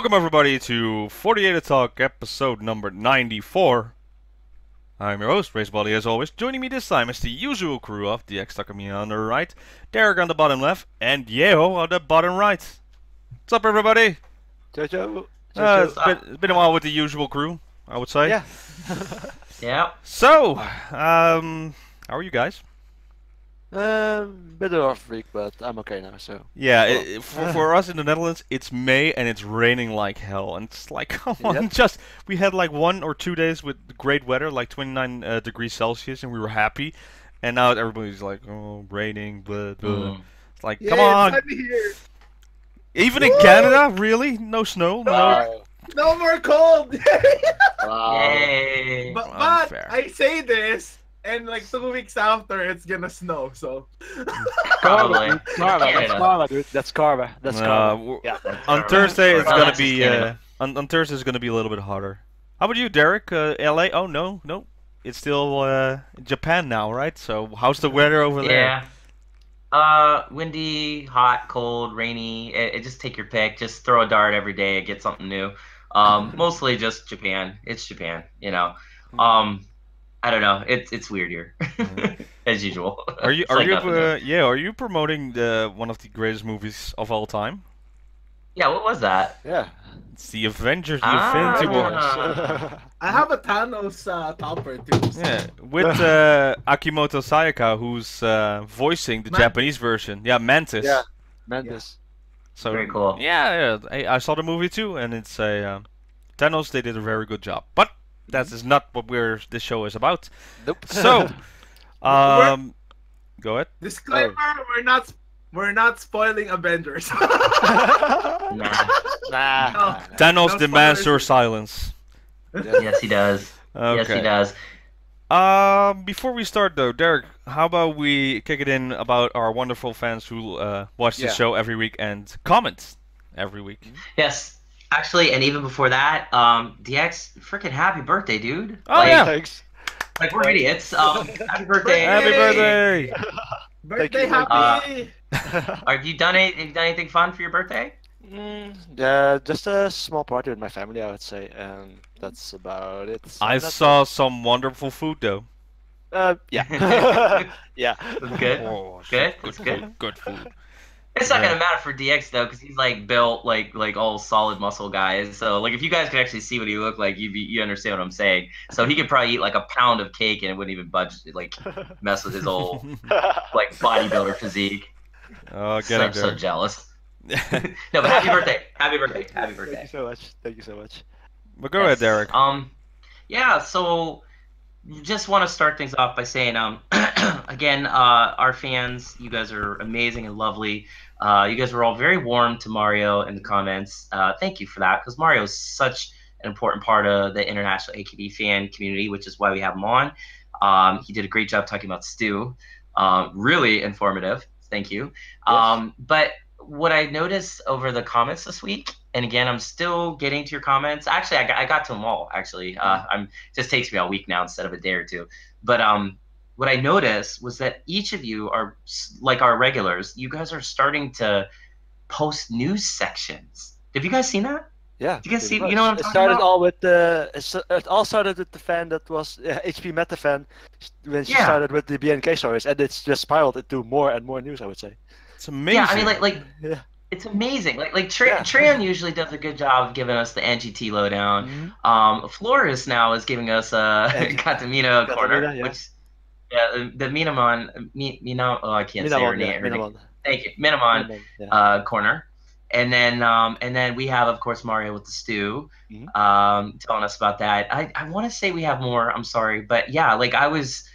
Welcome everybody to 48 Talk episode number 94. I'm your host, Racebody as always. Joining me this time is the usual crew of DXTakamina on the right, Derek on the bottom left, and Yeho on the bottom right. What's up everybody? Jojo. It's been a while with the usual crew, I would say. Yeah. Yeah. So, how are you guys? Bit of a rough week, but I'm okay now. So. Yeah, for us in the Netherlands, it's May and it's raining like hell, and it's like, come on, we had like 1 or 2 days with great weather, like 29 degrees Celsius, and we were happy, and now everybody's like, oh, raining, blah, blah. It's like, come on. Even in Canada, really? No snow? No more cold! Yay! But I say this, and like 2 weeks after, it's gonna snow, so... Probably. Karma, dude. That's karma. That's karma. Yeah. On Thursday, it's gonna be... on Thursday, it's gonna be a little bit harder. How about you, Derek? LA? Oh, no. It's still Japan now, right? So, how's the weather over there? Yeah. Windy, hot, cold, rainy. It just take your pick. Just throw a dart every day and get something new. Mostly just Japan. It's Japan, you know. I don't know. It's weird here, as usual. Are you promoting one of the greatest movies of all time? Yeah. What was that? Yeah. It's the Avengers, the Infinity Wars. I have a Thanos topper too. So. Yeah, with Akimoto Sayaka, who's voicing the Japanese version. Yeah, Mantis. Yeah, Mantis. So very cool. Yeah. I saw the movie too, and it's a Thanos. They did a very good job, but that is not what this show is about. Nope. So, go ahead. Disclaimer: we're not spoiling Avengers. Nah. Thanos demands your silence. Yes, he does. Okay. Yes, he does. Before we start though, Derek, how about we kick it in about our wonderful fans who watch the show every week and comment every week? Yes. Actually, and even before that, DX, freaking happy birthday, dude. Oh, yeah. Thanks. Like, we're idiots. Happy birthday. Happy birthday. Birthday happy. Have you done anything fun for your birthday? Yeah, just a small party with my family, I would say, and that's about it. I saw some wonderful food though. Yeah. Yeah. That's good. Oh, Good. That's good. Good food. It's not gonna matter for DX though, because he's like built like all solid muscle guys. So like if you guys could actually see what he looked like, you understand what I'm saying. So he could probably eat like a pound of cake and it wouldn't even budge, like mess with his old like bodybuilder physique. Oh, I'm so jealous. No, but happy birthday! Happy birthday! Happy birthday! Thank you so much. Thank you so much. But go ahead, Derek. Yeah. So just want to start things off by saying, again, our fans, you guys are amazing and lovely. You guys were all very warm to Mario in the comments. Thank you for that, because Mario is such an important part of the international AKB fan community, which is why we have him on. He did a great job talking about Stu. Really informative. Thank you. Yes. But what I noticed over the comments this week, and again, I'm still getting to your comments. Actually, I got to them all. Actually, just takes me a week now instead of a day or two. But what I noticed was that each of you are like our regulars. You guys are starting to post news sections. Have you guys seen that? Yeah. Did you guys see? You know what I'm talking about? It all started with the fan that was HP Meta fan when she started with the BNK stories, and it's just spiraled into more and more news, I would say. It's amazing. Yeah, I mean, it's amazing. Like Treon usually does a good job of giving us the NGT lowdown. Flores now is giving us a Katomina corner, which the Minamon, oh, I can't say her name. Thank you, Minamon corner. And then we have, of course, Mario with the stew, telling us about that. I want to say we have more. I'm sorry, but yeah, like I was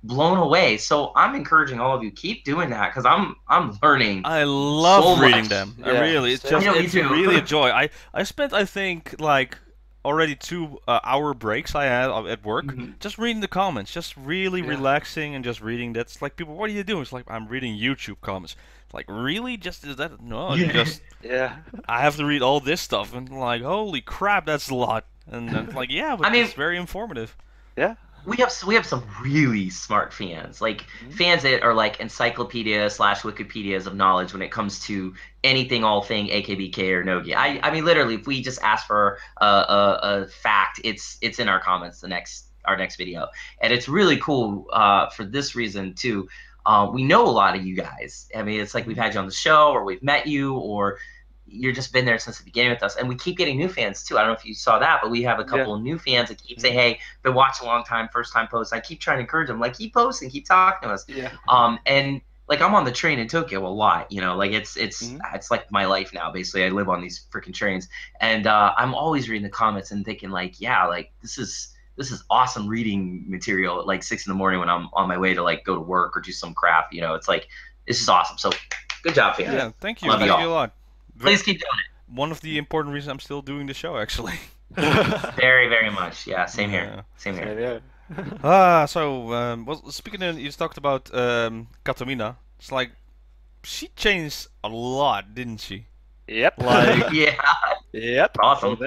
blown away. So I'm encouraging all of you, keep doing that, because I'm learning. I love so reading much. them. Yeah. I really, it's really a joy. I spent, I think, like already 2 hour breaks I had at work just reading the comments, just really relaxing and just reading. That's like, people, what are you doing? It's like, I'm reading YouTube comments. Like, really? Just is that? No, just I have to read all this stuff, and like, holy crap, that's a lot. And like, yeah, but it's very informative. Yeah. we have some really smart fans, like fans that are like encyclopedia / Wikipedias of knowledge when it comes to anything, all thing AKBK or Nogi. I mean, literally, if we just ask for a fact, it's in our comments our next video, and it's really cool for this reason too. We know a lot of you guys. I mean, it's like we've had you on the show, or we've met you, or you've just been there since the beginning with us, and we keep getting new fans too. I don't know if you saw that, but we have a couple of new fans that keep saying, "Hey, been watching a long time, first time post." I keep trying to encourage them, like, keep posting, keep talking to us. And like, I'm on the train in Tokyo a lot, you know, like it's like my life now. Basically, I live on these freaking trains, and I'm always reading the comments and thinking, like, yeah, like this is awesome reading material at like 6 in the morning when I'm on my way to like go to work or do some crap. You know, it's like, this is awesome. So good job, fans. Yeah, thank you. Love Thank you a lot. Please keep doing it. One of the important reasons I'm still doing the show, actually. Very, very much. Yeah, same here. Same here. Well, speaking of, you talked about Katomina. It's like, she changed a lot, didn't she? Yep. Like, yeah. Yep. Awesome.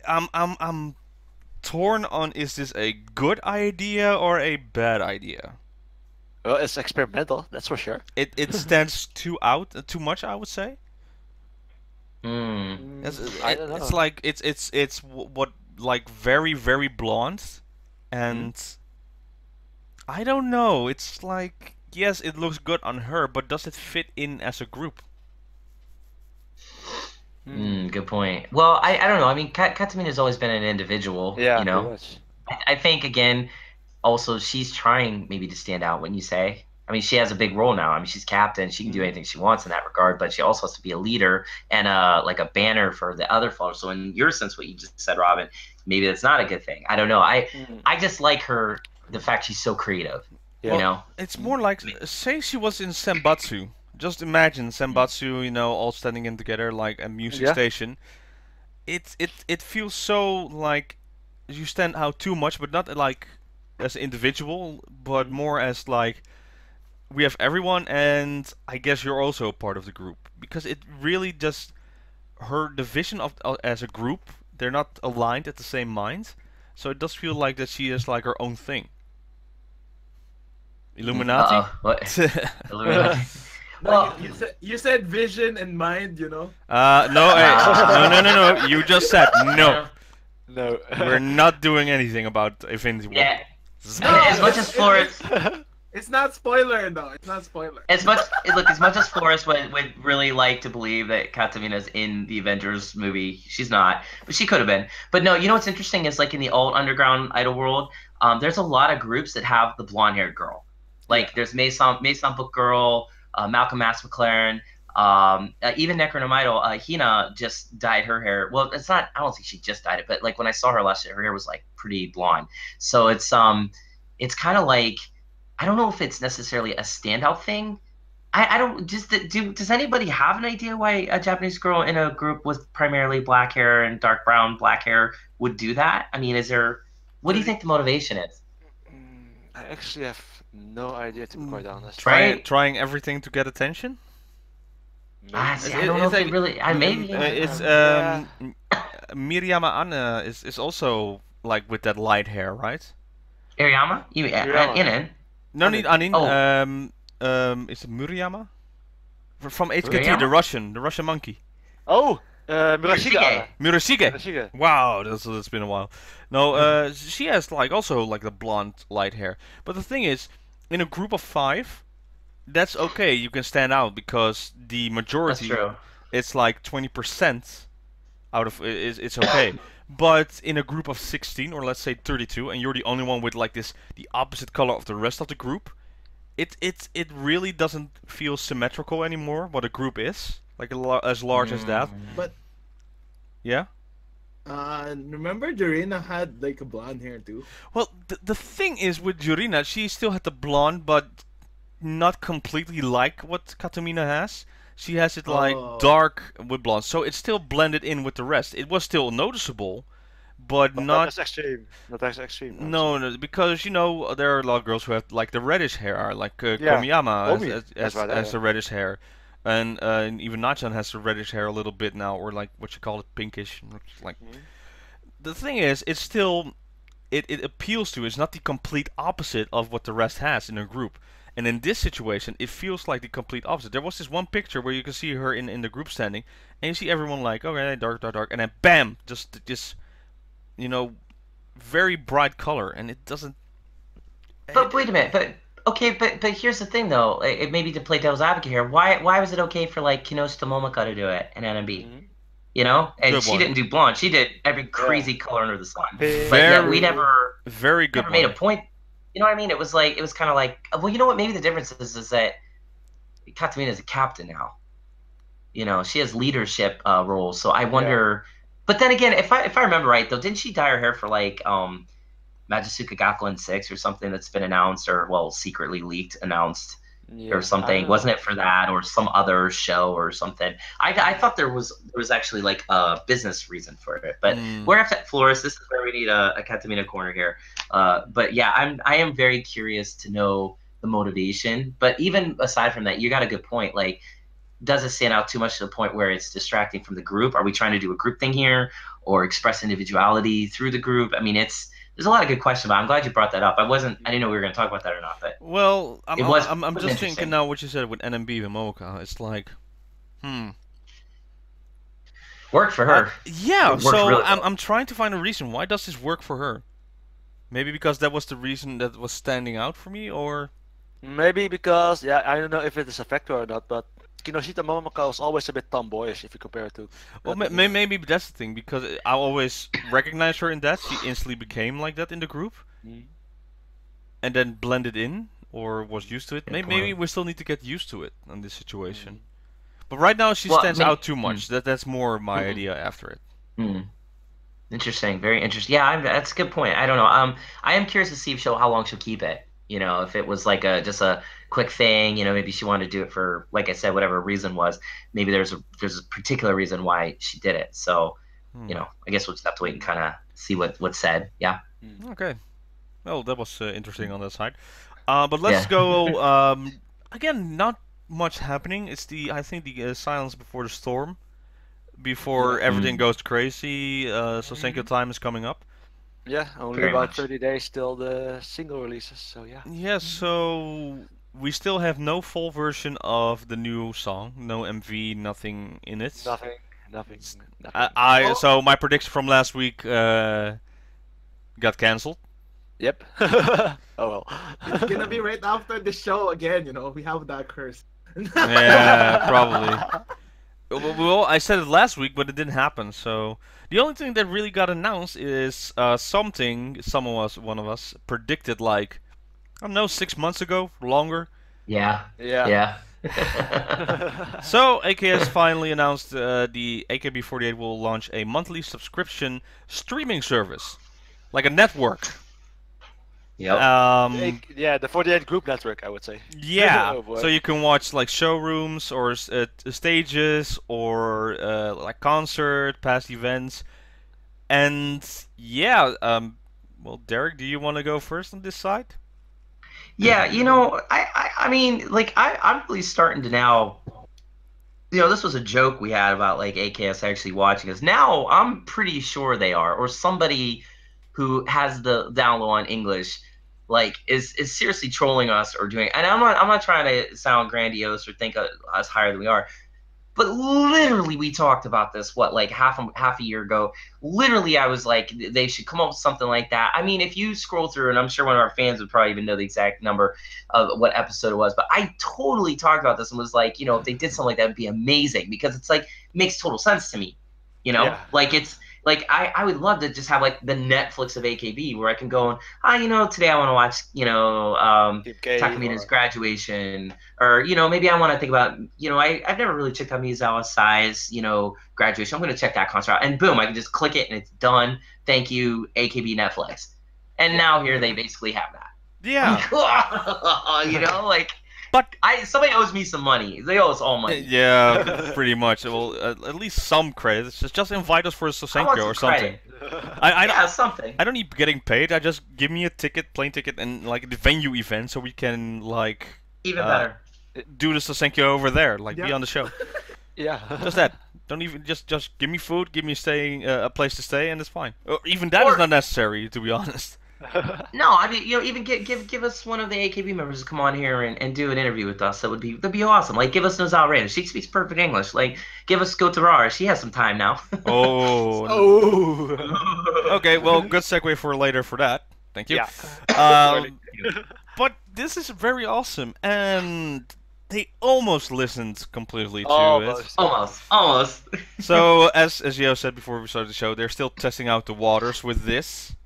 I'm torn on, is this a good idea or a bad idea? Well, it's experimental, that's for sure. It stands too much, I would say. I don't know. It's like it's what, like, very, very blonde, and I don't know. It's like, yes, it looks good on her, but does it fit in as a group? Good point. Well, I don't know. I mean, Katomina has always been an individual. Yeah, you know. I think, again, also she's trying maybe to stand out. When you say, I mean, she has a big role now. I mean, she's captain. She can do anything she wants in that regard, but she also has to be a leader and like a banner for the other followers. So in your sense, what you just said, Robin, maybe that's not a good thing. I don't know. I just like her, the fact she's so creative. Yeah. You know, it's more like, say she was in Senbatsu. Just imagine Senbatsu, you know, all standing in together like a music station. It feels so like you stand out too much, but not like as an individual, but more as like, we have everyone, and I guess you're also a part of the group, because it really just, her division of as a group, they're not aligned at the same mind, so it does feel like that she is like her own thing. Illuminati. What? Illuminati. Well, you said vision and mind, you know. No. You just said no. No. We're not doing anything about Infinity War. Yeah. As much as Flores. It's not spoiler though. It's not spoiler. As much as Flores would really like to believe that Katamina's in the Avengers movie, she's not, but she could have been. But no, you know what's interesting is, like, in the old underground idol world, there's a lot of groups that have the blonde-haired girl. Like there's May Sambook Girl, Malcolm Max McLaren, even Necronym Idol. Hina just dyed her hair. Well, it's not. I don't think she just dyed it, but like when I saw her last year, her hair was like pretty blonde. So it's kind of like, I don't know if it's necessarily a standout thing. I don't just does anybody have an idea why a Japanese girl in a group with primarily black hair and dark brown black hair would do that? I mean, what do you think the motivation is? I actually have no idea, to be quite honest. Trying everything to get attention? I don't know if they really. Maybe. It's Miriama Anne is also like with that light hair, right? Iriyama? Inen? No, not Anin. Is it Muriyama? From HKT, the Russian monkey. Oh, Murashige. Murashige. Wow, that's been a while. No, she has like also like the blonde light hair. But the thing is, in a group of 5, that's okay. You can stand out because the majority, it's like 20% out of it's okay. But in a group of 16, or let's say 32, and you're the only one with like the opposite color of the rest of the group, it really doesn't feel symmetrical anymore. What a group is, like as large as that. But yeah. Remember Jorina had like a blonde hair too. Well, the thing is with Jorina, she still had the blonde, but not completely like what Katomina has. She has it like dark with blonde, so it's still blended in with the rest. It was still noticeable, but not as extreme. Not as extreme. No, because you know there are a lot of girls who have like the reddish hair, like Komiyama has the reddish hair, and even Nachan has the reddish hair a little bit now, or like what you call it, pinkish. Like the thing is, it's still it appeals to is not the complete opposite of what the rest has in a group. And in this situation, it feels like the complete opposite. There was this one picture where you can see her in the group standing, and you see everyone like, okay, dark, dark, dark, and then bam, just you know, very bright color, and it doesn't. But wait a minute, but here's the thing though. It maybe to play devil's advocate here. Why was it okay for like Kinoshita Momoko to do it in NMB? You know, and she didn't do blonde. She did every crazy color under the sun. But yeah, we never made a point. You know what I mean? It was kind of like, well, you know what? Maybe the difference is that Katomina is a captain now. You know, she has leadership roles. So I wonder. But then again, if I remember right, though, didn't she dye her hair for like Majisuka Gakuen 6 or something that's been announced, or well, secretly leaked, announced, or something? Wasn't it for that or some other show or something? I thought there was actually like a business reason for it. But we're at Flores. This is where we need a Katomina corner here. But yeah, I am very curious to know the motivation. But even aside from that, you got a good point. Like, does it stand out too much to the point where it's distracting from the group? Are we trying to do a group thing here, or express individuality through the group? I mean, there's a lot of good questions, but I'm glad you brought that up. I didn't know we were going to talk about that or not. But well, I'm just thinking now what you said with NMB and Momoko. It's like, worked for her. Yeah, so really I'm trying to find a reason. Why does this work for her? Maybe because that was the reason that was standing out for me, or maybe because I don't know if it is a factor or not, but Kinoshita Momoko is always a bit tomboyish if you compare it to. Well, maybe that's the thing, because I always recognized her in that. She instantly became like that in the group, and then blended in, or was used to it. Maybe we still need to get used to it in this situation. But right now she stands out too much. That's more my idea after it. Interesting, very interesting. Yeah, that's a good point. I don't know. I am curious to see how long she'll keep it. You know, if it was like just a quick thing, you know, maybe she wanted to do it for, like I said, whatever reason was. Maybe there's a particular reason why she did it. So, you know, I guess we'll just have to wait and kind of see what's said. Yeah. Okay. Well, that was interesting on that side. But let's go. Again, not much happening. It's I think the silence before the storm, before everything goes crazy. So thank you. Time is coming up. Yeah, only about 30 days till the single releases, so yeah. Yeah, so we still have no full version of the new song, no MV, nothing in it. Nothing. So my prediction from last week got cancelled. Yep. Oh well. It's gonna be right after the show again, you know, we have that curse. Yeah, probably. Well, I said it last week, but it didn't happen, so... The only thing that really got announced is something one of us predicted, like, I don't know, 6 months ago, longer. Yeah. So, AKS finally announced the AKB48 will launch a monthly subscription streaming service. Like a network. Yep. Yeah, the 48 group network, I would say. Yeah, so you can watch like showrooms or stages or like concert, past events, and yeah. Well, Derek, do you want to go first on this side? Yeah, you know, I mean, like I'm really starting to now. You know, this was a joke we had about like AKS actually watching us. Now I'm pretty sure they are, or somebody who has the down low on English, like is seriously trolling us or doing. And I'm not trying to sound grandiose or think us higher than we are, but literally we talked about this like half a year ago. Literally, I was like, they should come up with something like that. I mean, if you scroll through, and I'm sure one of our fans would probably even know the exact number of what episode it was, but I totally talked about this and was like, you know, if they did something like that, it'd be amazing, because it's like it makes total sense to me. You know, like it's. Like, I would love to just have, like, the Netflix of AKB where I can go and, you know, today I want to watch, you know, Takamina's graduation. Or, you know, maybe I want to think about, you know, I've never really checked out Miyazawa's size, you know, graduation. I'm going to check that concert out. And boom, I can just click it and it's done. Thank you, AKB Netflix. And now here they basically have that. Yeah. You know, like... But somebody owes me some money. They owe us all money. Yeah, pretty much. Well, at least some credit. Just invite us for a Sosenkyo or something. Something. I don't need getting paid. I just give me a ticket, plane ticket, and like the venue event, so we can like even better do the Sosenkyo over there, like be on the show. Yeah. Just that. Don't even just give me food, give me a place to stay, and it's fine. Or even that is not necessary, to be honest. No, I mean, even give us one of the AKB members to come on here and do an interview with us. That'd be awesome. Like, give us Nozomi Rara. She speaks perfect English. Like, give us Goto Rara. She has some time now. Oh. Oh. Okay, well, good segue for later for that. Thank you. Yeah. But this is very awesome, and they almost listened completely to it. Almost. So, as Yo said before we started the show, they're still testing out the waters with this.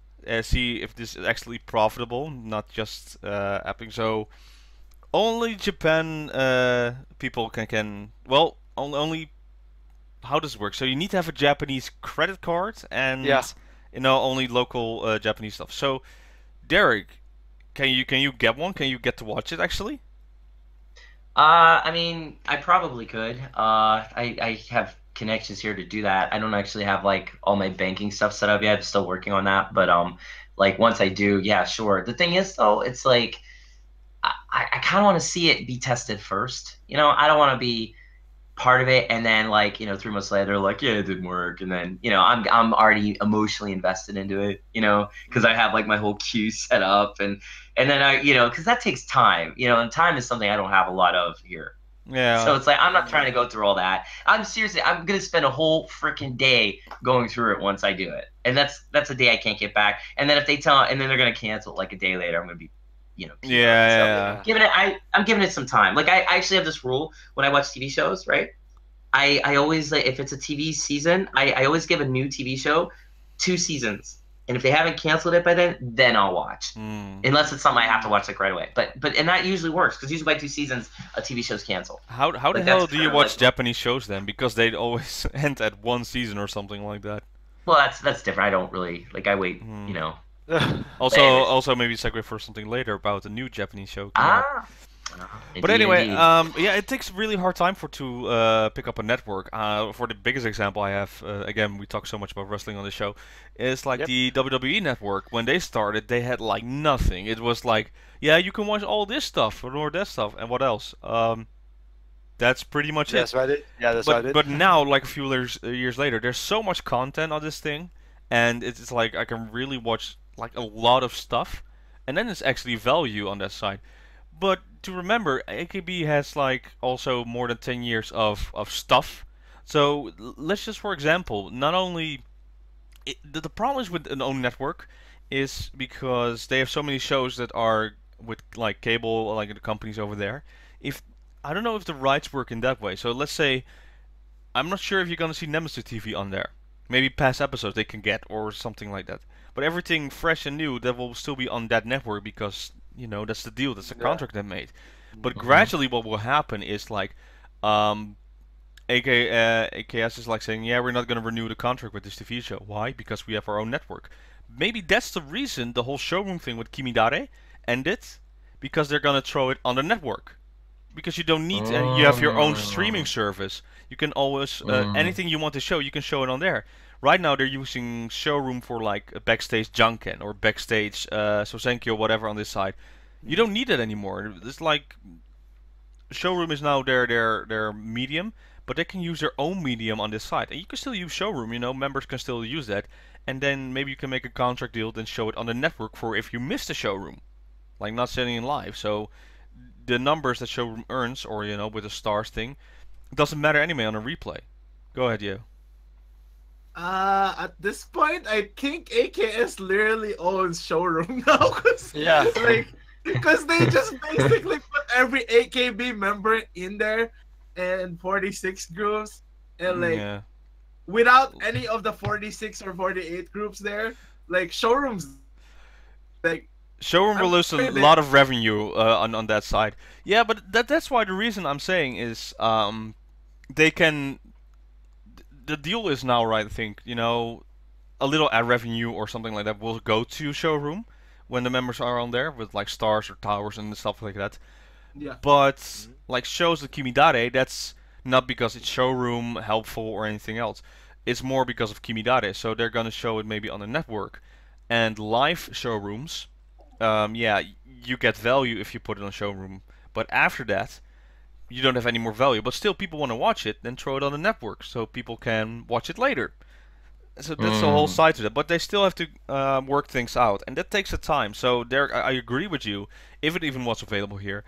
See if this is actually profitable, not just happening. So, only Japan people can. Well, only. How does it work? So you need to have a Japanese credit card, and only local Japanese stuff. So, Derek, can you get one? Can you get to watch it actually? I mean, I probably could. I have connections here to do that. I don't actually have like all my banking stuff set up yet. I'm still working on that, but like once I do, yeah, sure. The thing is though, it's like I kind of want to see it be tested first. I don't want to be part of it and then like 3 months later like, yeah, it didn't work, and then I'm already emotionally invested into it, because I have like my whole queue set up, and then I because that takes time, and time is something I don't have a lot of here. Yeah. So it's like I'm not trying to go through all that. I'm gonna spend a whole freaking day going through it once I do it, and that's a day I can't get back. And then if they and then they're gonna cancel it like a day later, I'm gonna be yeah. I'm giving it some time. Like I actually have this rule when I watch TV shows, right? I always, like, if it's a TV season, I always give a new TV show 2 seasons, and if they haven't canceled it by then I'll watch, unless it's something I have to watch like right away. But and that usually works because usually by 2 seasons a TV show's canceled. How the hell do you watch Japanese shows then? Because they always end at 1 season or something like that. Well, that's different. I don't really I wait, Also maybe segue for something later about a new Japanese show. But anyway, yeah, it takes really hard time to pick up a network. For the biggest example I have, again, we talk so much about wrestling on the show, is like the WWE network. When they started, they had like nothing. It was like, yeah, you can watch all this stuff or that stuff, and what else? That's pretty much it. That's right. Yeah, that's right. But now, like a few years later, there's so much content on this thing, and it's like I can really watch like a lot of stuff, and then it's actually value on that side. But to remember, AKB has like also more than 10 years of stuff. So let's just, for example, not only the problem is with an own network is because they have so many shows that are with like cable, like the companies over there. If I don't know if the rights work in that way. So let's say I'm not sure if you're gonna see Nemesis TV on there. Maybe past episodes they can get or something like that. But everything fresh and new that will still be on that network because that's the deal, that's the contract they made. But gradually what will happen is like AKS is like saying, yeah, we're not going to renew the contract with this TV show. Why? Because we have our own network. Maybe that's the reason the whole showroom thing with Kimidare ended, because they're going to throw it on the network. Because you don't need, you have your own streaming service. You can always, anything you want to show, you can show it on there. Right now they're using showroom for like a backstage Junken or backstage Sosenkyo or whatever on this side. You don't need it anymore. It's like showroom is now their medium, but they can use their own medium on this side. And you can still use showroom, members can still use that. And then maybe you can make a contract deal, then show it on the network for if you miss the showroom. Like not sending in live. So the numbers that showroom earns, or with the stars thing, it doesn't matter anyway on a replay. Go ahead, Yo. At this point, I think AKS literally owns showroom now. Because they just basically put every AKB member in there and 46 groups, and without any of the 46 or 48 groups there, like showrooms, like showroom will lose a lot of revenue on that side. Yeah, but that's why the reason I'm saying is they can. The deal is now, right, I think, a little ad revenue or something like that will go to showroom when the members are on there with like stars or towers and stuff like that. Yeah. But like shows like Kimidare, that's not because it's showroom helpful or anything else. It's more because of Kimidare. So they're gonna show it maybe on the network. And live showrooms, yeah, you get value if you put it on showroom. But after that, you don't have any more value, but still people want to watch it, then throw it on the network so people can watch it later. So that's the whole side to it. But they still have to work things out, and that takes a time. So there, I agree with you. If it even was available here,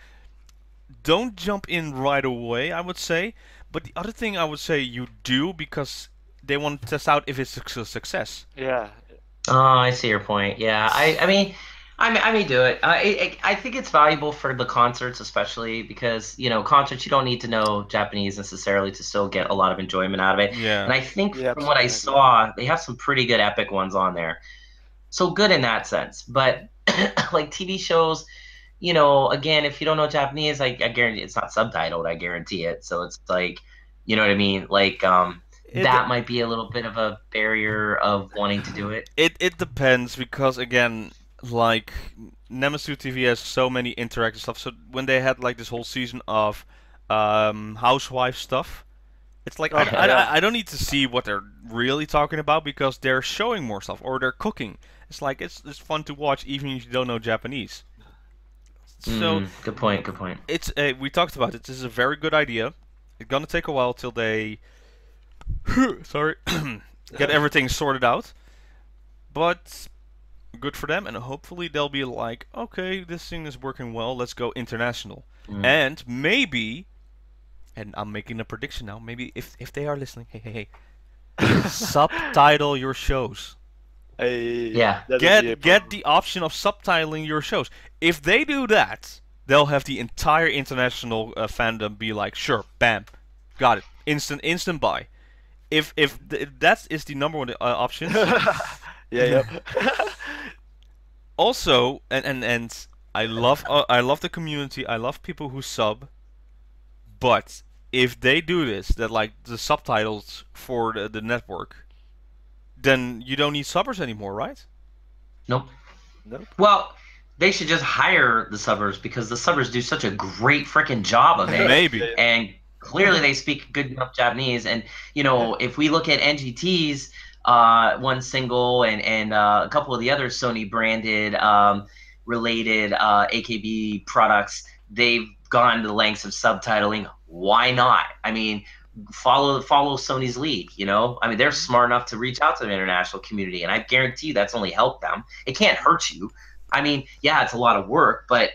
don't jump in right away, I would say. But the other thing I would say you do, because they want to test out if it's a success. Yeah. Oh, I see your point. Yeah, I mean, I may do it. I think it's valuable for the concerts, especially because, you know, concerts, you don't need to know Japanese necessarily to still get a lot of enjoyment out of it. Yeah. And I think from what I saw, they have some pretty good epic ones on there. So good in that sense. But like TV shows, you know, again, if you don't know Japanese, I guarantee it's not subtitled. I guarantee it. So it's like, you know what I mean? Like, that might be a little bit of a barrier of wanting to do it. It depends, because again, like Nemesu TV has so many interactive stuff. So when they had like this whole season of housewife stuff, it's like I don't need to see what they're really talking about, because they're showing more stuff or they're cooking. It's like it's fun to watch even if you don't know Japanese. So good point. Good point. It's we talked about it. This is a very good idea. It's gonna take a while till they sorry get everything sorted out, but good for them, and hopefully they'll be like, okay, this thing is working well, let's go international. And maybe, and I'm making a prediction now, maybe if they are listening, hey, subtitle your shows. Yeah. Get the option of subtitling your shows. If they do that, they'll have the entire international fandom be like, sure, bam, got it, instant buy. If that is the number one option. Yeah. Also, and I love the community. I love people who sub. But if they do this, that like the subtitles for the network, then you don't need subbers anymore, right? Nope. Well, they should just hire the subbers, because the subbers do such a great freaking job of it. Maybe. And clearly they speak good enough Japanese. And, you know, if we look at NGT's one single and a couple of the other Sony branded related AKB products, they've gone to the lengths of subtitling. Why not? I mean, follow Sony's lead, you know? I mean, they're smart enough to reach out to the international community, and I guarantee you that's only helped them. It can't hurt you. I mean, yeah, it's a lot of work, but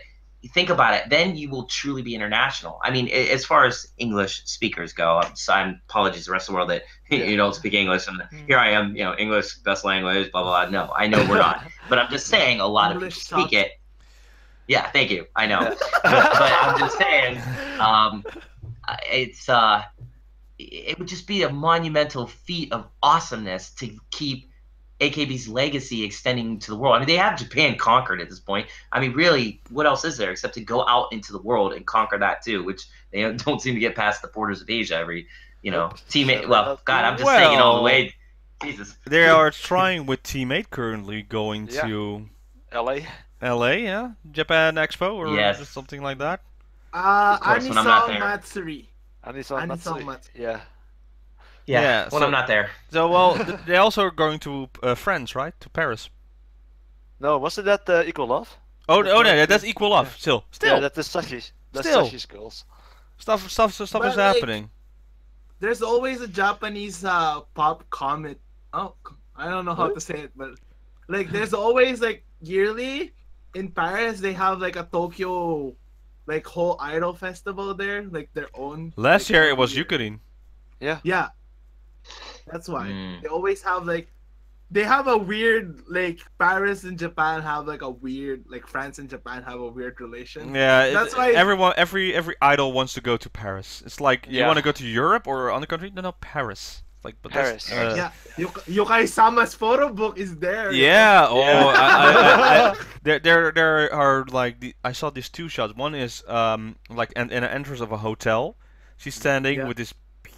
think about it, then you will truly be international. I mean, as far as English speakers go, I'm apologies to the rest of the world that you don't speak English, and here I am, you know, English best language, blah blah blah. No, I know we're not, but I'm just saying a lot of people speak it. Yeah, thank you. I know, but I'm just saying, it would just be a monumental feat of awesomeness to keep AKB's legacy extending to the world. I mean, they have Japan conquered at this point. I mean, really, what else is there except to go out into the world and conquer that too, which they don't seem to get past the borders of Asia every, you know, teammate. Well, God, I'm just saying it all the way. Jesus. They are trying with Teammate currently going to LA. LA, yeah? Japan Expo or Yes. something like that? Anisal Matsuri. Anisal Matsuri. Yeah, when I'm not there. So, well, they also are going to France, right? To Paris. No, wasn't that Equal Love? Oh, no, that's Equal Love. Still. Yeah, that's the Sashi's. That's Sashi's girls. Stuff is happening. There's always a Japanese pop comet. Oh, I don't know how to say it, but like there's always like yearly in Paris they have like a Tokyo like whole idol festival there, like their own. Last year it was Yukarin. Yeah. That's why they always have like they have a weird like Paris and Japan have like a weird like France and Japan have a weird relation. Yeah, that's why every idol wants to go to Paris. It's like you want to go to Europe or other country? No, Paris. Like but Paris. Yeah, Yokai-sama's photo book is there. Yeah. Oh, there are like I saw these two shots. One is like in an entrance of a hotel. She's standing with this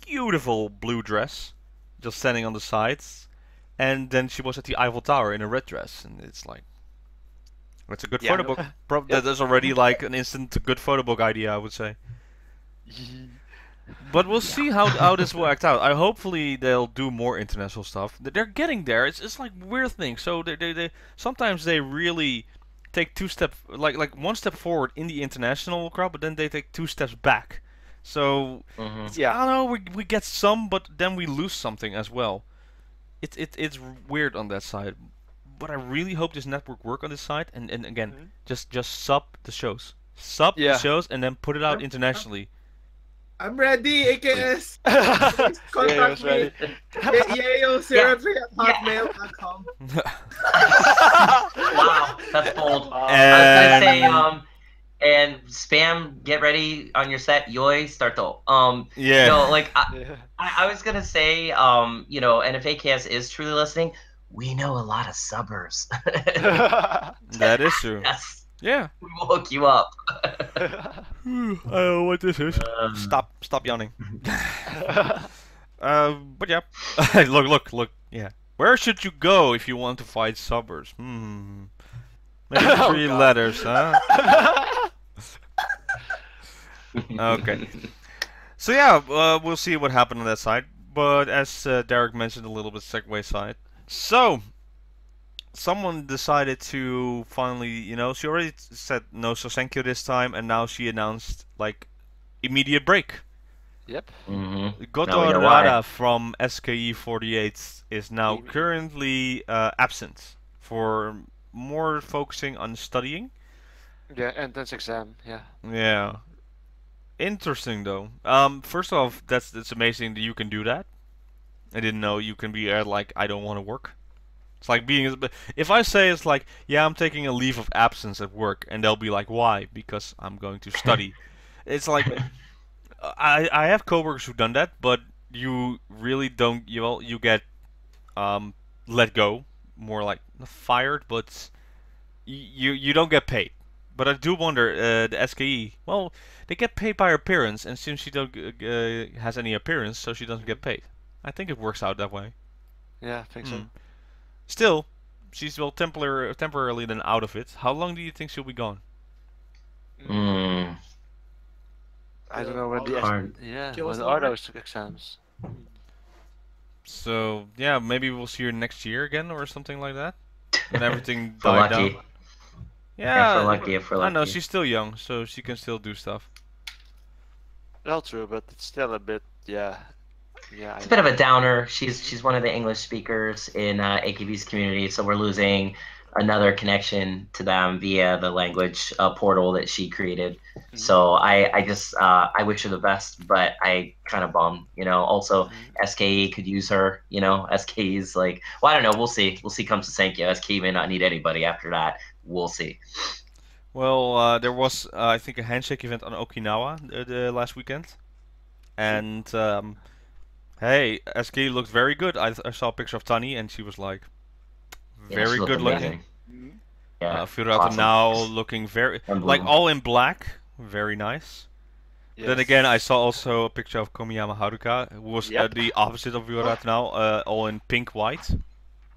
beautiful blue dress, just standing on the sides, and then she was at the Eiffel Tower in a red dress, and it's like, it's a good photo book. That's already like an instant good photo book idea, I would say. But we'll see how this worked out. Hopefully they'll do more international stuff. They're getting there. It's like weird things. So they sometimes they really take like one step forward in the international crowd, but then they take 2 steps back. So I don't know. We get some, but then we lose something as well. it's weird on that side, but I really hope this network work on this side. And again, just sub the shows, the shows, and then put it out internationally. I'm ready, AKS. Contact me. Yayo03@hotmail.com. Wow, that's bold. I was gonna say, and spam, get ready on your set, yoi, starto. Yeah. You know, like I was gonna say, you know, and if AKS is truly listening, we know a lot of subbers. That is true. Yes. Yeah. We will hook you up. I don't know what this is. Stop yawning. But yeah. Look. Yeah. Where should you go if you want to fight subbers? Maybe 3 letters, huh? Okay. So yeah, we'll see what happened on that side. But as Derek mentioned a little bit, segue side. So, someone decided to finally, you know, she already said no Sosenkyo this time, and now she announced, like, immediate break. Yep. Goto Rara from AKB48 is now currently absent for more focusing on studying. Yeah, entrance exam, yeah. Yeah. Interesting though. First off, that's amazing that you can do that. I didn't know you can be like, I don't want to work. It's like being, if I say it's like, yeah, I'm taking a leave of absence at work, and they'll be like, why? Because I'm going to study. It's like, I have coworkers who've done that, but you really don't, you get let go, more like not fired, but you don't get paid. But I do wonder, the SKE, well, they get paid by her appearance, and since she don't has any appearance, so she doesn't get paid. I think it works out that way. Yeah, I think so. Still, she's well temporarily then out of it. How long do you think she'll be gone? I don't know when the when are those exams. So yeah, maybe we'll see her next year again or something like that. When everything died down. Yeah, if we're lucky. I know she's still young, so she can still do stuff. Well, true, but it's still a bit, It's a bit of a downer. She's one of the English speakers in AKB's community, so we're losing another connection to them via the language portal that she created. So I just I wish her the best, but I kind of bummed, you know. Also, SKE could use her, you know. SKE's like, well, I don't know. We'll see. We'll see. Comes to Senkyo. SKE may not need anybody after that. We'll see. Well, there was I think a handshake event on Okinawa the last weekend, and hey, SK looked very good. I saw a picture of Tani, and she was like very good looking. Yeah, Furata now looking very like all in black, very nice. Yes. Then again, I saw also a picture of Komiyama Haruka, who was the opposite of Furata now, all in pink white.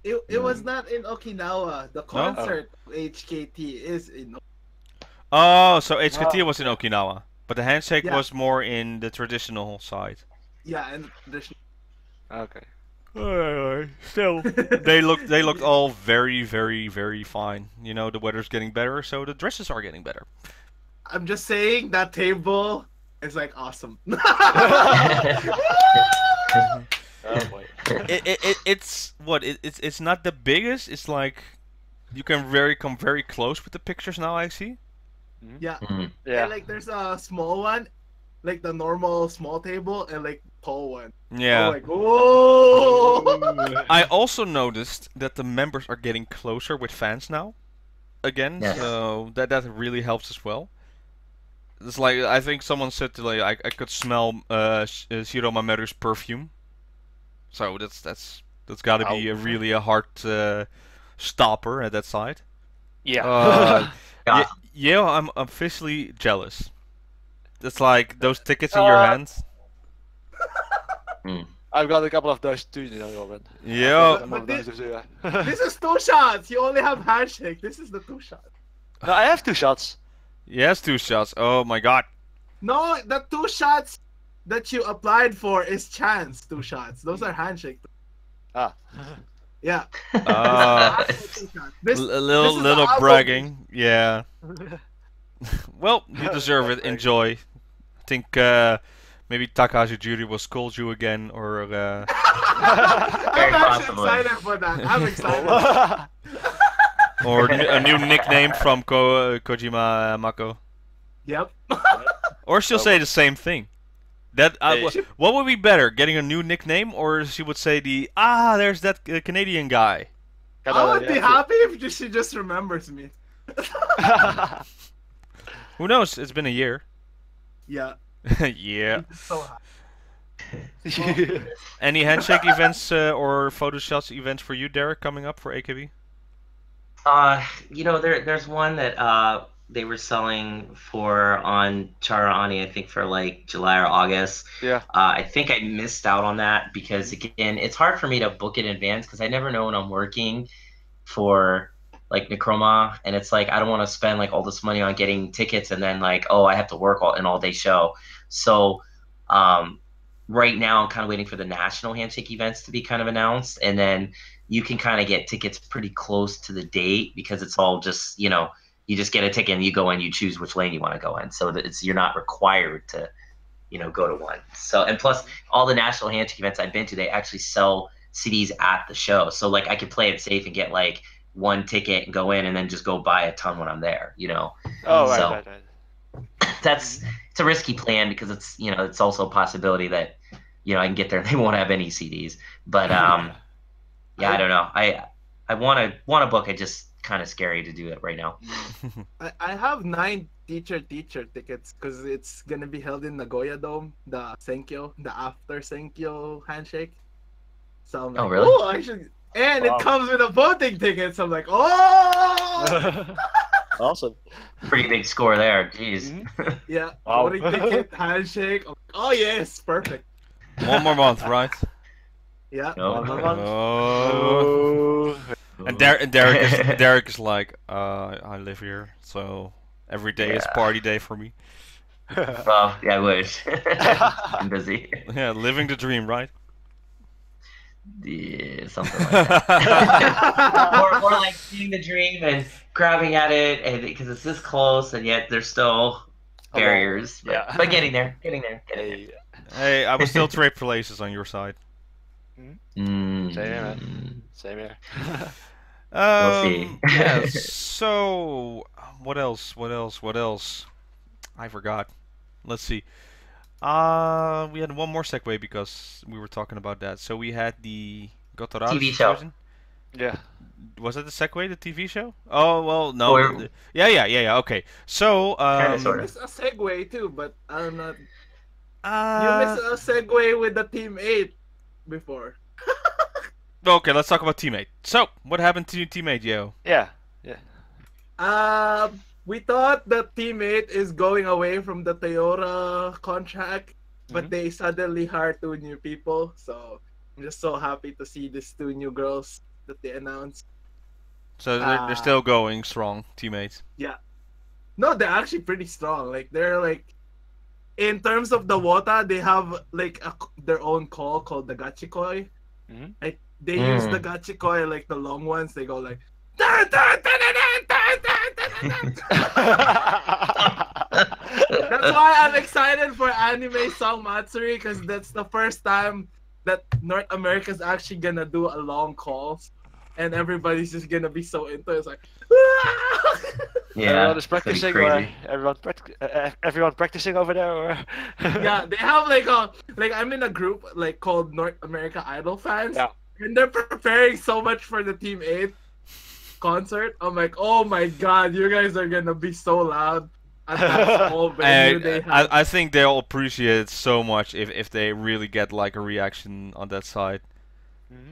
It was not in Okinawa. The concert of HKT is in. Oh, so HKT was in Okinawa, but the handshake was more in the traditional side. Yeah, and traditional. Okay. Still, they looked all very, very, very fine. You know, the weather's getting better, so the dresses are getting better. I'm just saying that table is like awesome. It's not the biggest. It's like you can come very close with the pictures now. I see. Yeah. And like there's a small one, like the normal small table, and like tall one. Yeah. I'm like, whoa! I also noticed that the members are getting closer with fans now, again. So that really helps as well. It's like I think someone said like I could smell Shiro Mameru's perfume. So that's got to be really a heart stopper at that side. Yeah. Yeah, I'm officially jealous. It's like those tickets in your hands. I've got a couple of those too, you know, Robin. Yeah. This is 2 shots. You only have handshake. This is the 2 shots. No, I have 2 shots. Yes, 2 shots. Oh my god. No, the 2 shots that you applied for is chance 2 shots. Those are handshake. Yeah. Little bragging. Yeah. Well, you deserve it. Enjoy. I think Maybe Takahashi Juri will scold you again, or Very I'm actually possibly. excited for that. I'm excited. or a new nickname from Kojima Mako. Yep. Or she'll say the same thing. That what would be better, getting a new nickname, or she would say there's that Canadian guy. I would be happy if she just remembers me. Who knows? It's been a year. Yeah. Yeah. So happy. Any handshake events or photo shots events for you, Derek, coming up for AKB? You know, there's one that they were selling for on Chara Ani, I think for like July or August. Yeah. I think I missed out on that because again, it's hard for me to book in advance because I never know when I'm working for like Necroma, and it's like I don't want to spend like all this money on getting tickets and then like, oh, I have to work an all-day show. So right now I'm kind of waiting for the national handshake events to be kind of announced, and then you can kind of get tickets pretty close to the date because it's all just, you know, you just get a ticket and you go in, you choose which lane you want to go in. So that you're not required to, you know, go to one. So, and plus all the national handshake events I've been to, they actually sell CDs at the show. So like I could play it safe and get like one ticket and go in and then just go buy a ton when I'm there, you know? Oh, right, so right. it's a risky plan because it's, you know, it's also a possibility that, you know, I can get there and they won't have any CDs. But yeah, I don't know. I want to book it, just kind of scary to do it right now. I have 9 teacher tickets because it's gonna be held in Nagoya Dome, the Senkyo, the after Senkyo handshake. So I'm like, oh really? I should. And it comes with a voting ticket, so I'm like, oh! Awesome. Pretty big score there. Jeez. Yeah, Wow. voting ticket, handshake. I'm like, oh yes, perfect. One more month, right? Yeah. No. Oh. And Derek is like, I live here, so every day is party day for me. Well, yeah, I wish. I'm busy. Yeah, living the dream, right? Yeah, something like that. or like seeing the dream and grabbing at it, and because it's this close, and yet there's still barriers. But, but getting there. Hey, I was still trade places on your side. Mm. Same here, man. Same here. We'll see. Yeah, so what else? I forgot. Let's see. We had one more segue because we were talking about that. So we had the Goto Rara TV show. situation. Yeah. Was that the segue, the TV show? Oh well, no. Or, Yeah. Okay. So Kinda, sorta. You missed a segue too, but I'm not. You Uh, missed a segue with the Team 8 before. okay, let's talk about Teammate. So, what happened to Teammate, yo? Yeah. We thought that Team 8 is going away from the Toyota contract, but they suddenly hired 2 new people. So I'm just so happy to see these 2 new girls that they announced. So they're still going strong, Teammates. Yeah. No, they're actually pretty strong. Like they're like, in terms of the WOTA, they have like their own call called the Gachikoi. Like they use the Gachikoi, like the long ones. They go like. That's why I'm excited for Anime Song Matsuri, because that's the first time that North America's actually gonna do a long call, and everybody's just gonna be so into it. It's like, Yeah, everyone is practicing. crazy. Everyone practicing over there, or yeah, they have like I'm in a group like called North America Idol fans, and they're preparing so much for the Team 8 concert. I'm like, oh my god, you guys are gonna be so loud at that small venue they have. I think they'll appreciate it so much if they really get like a reaction on that side.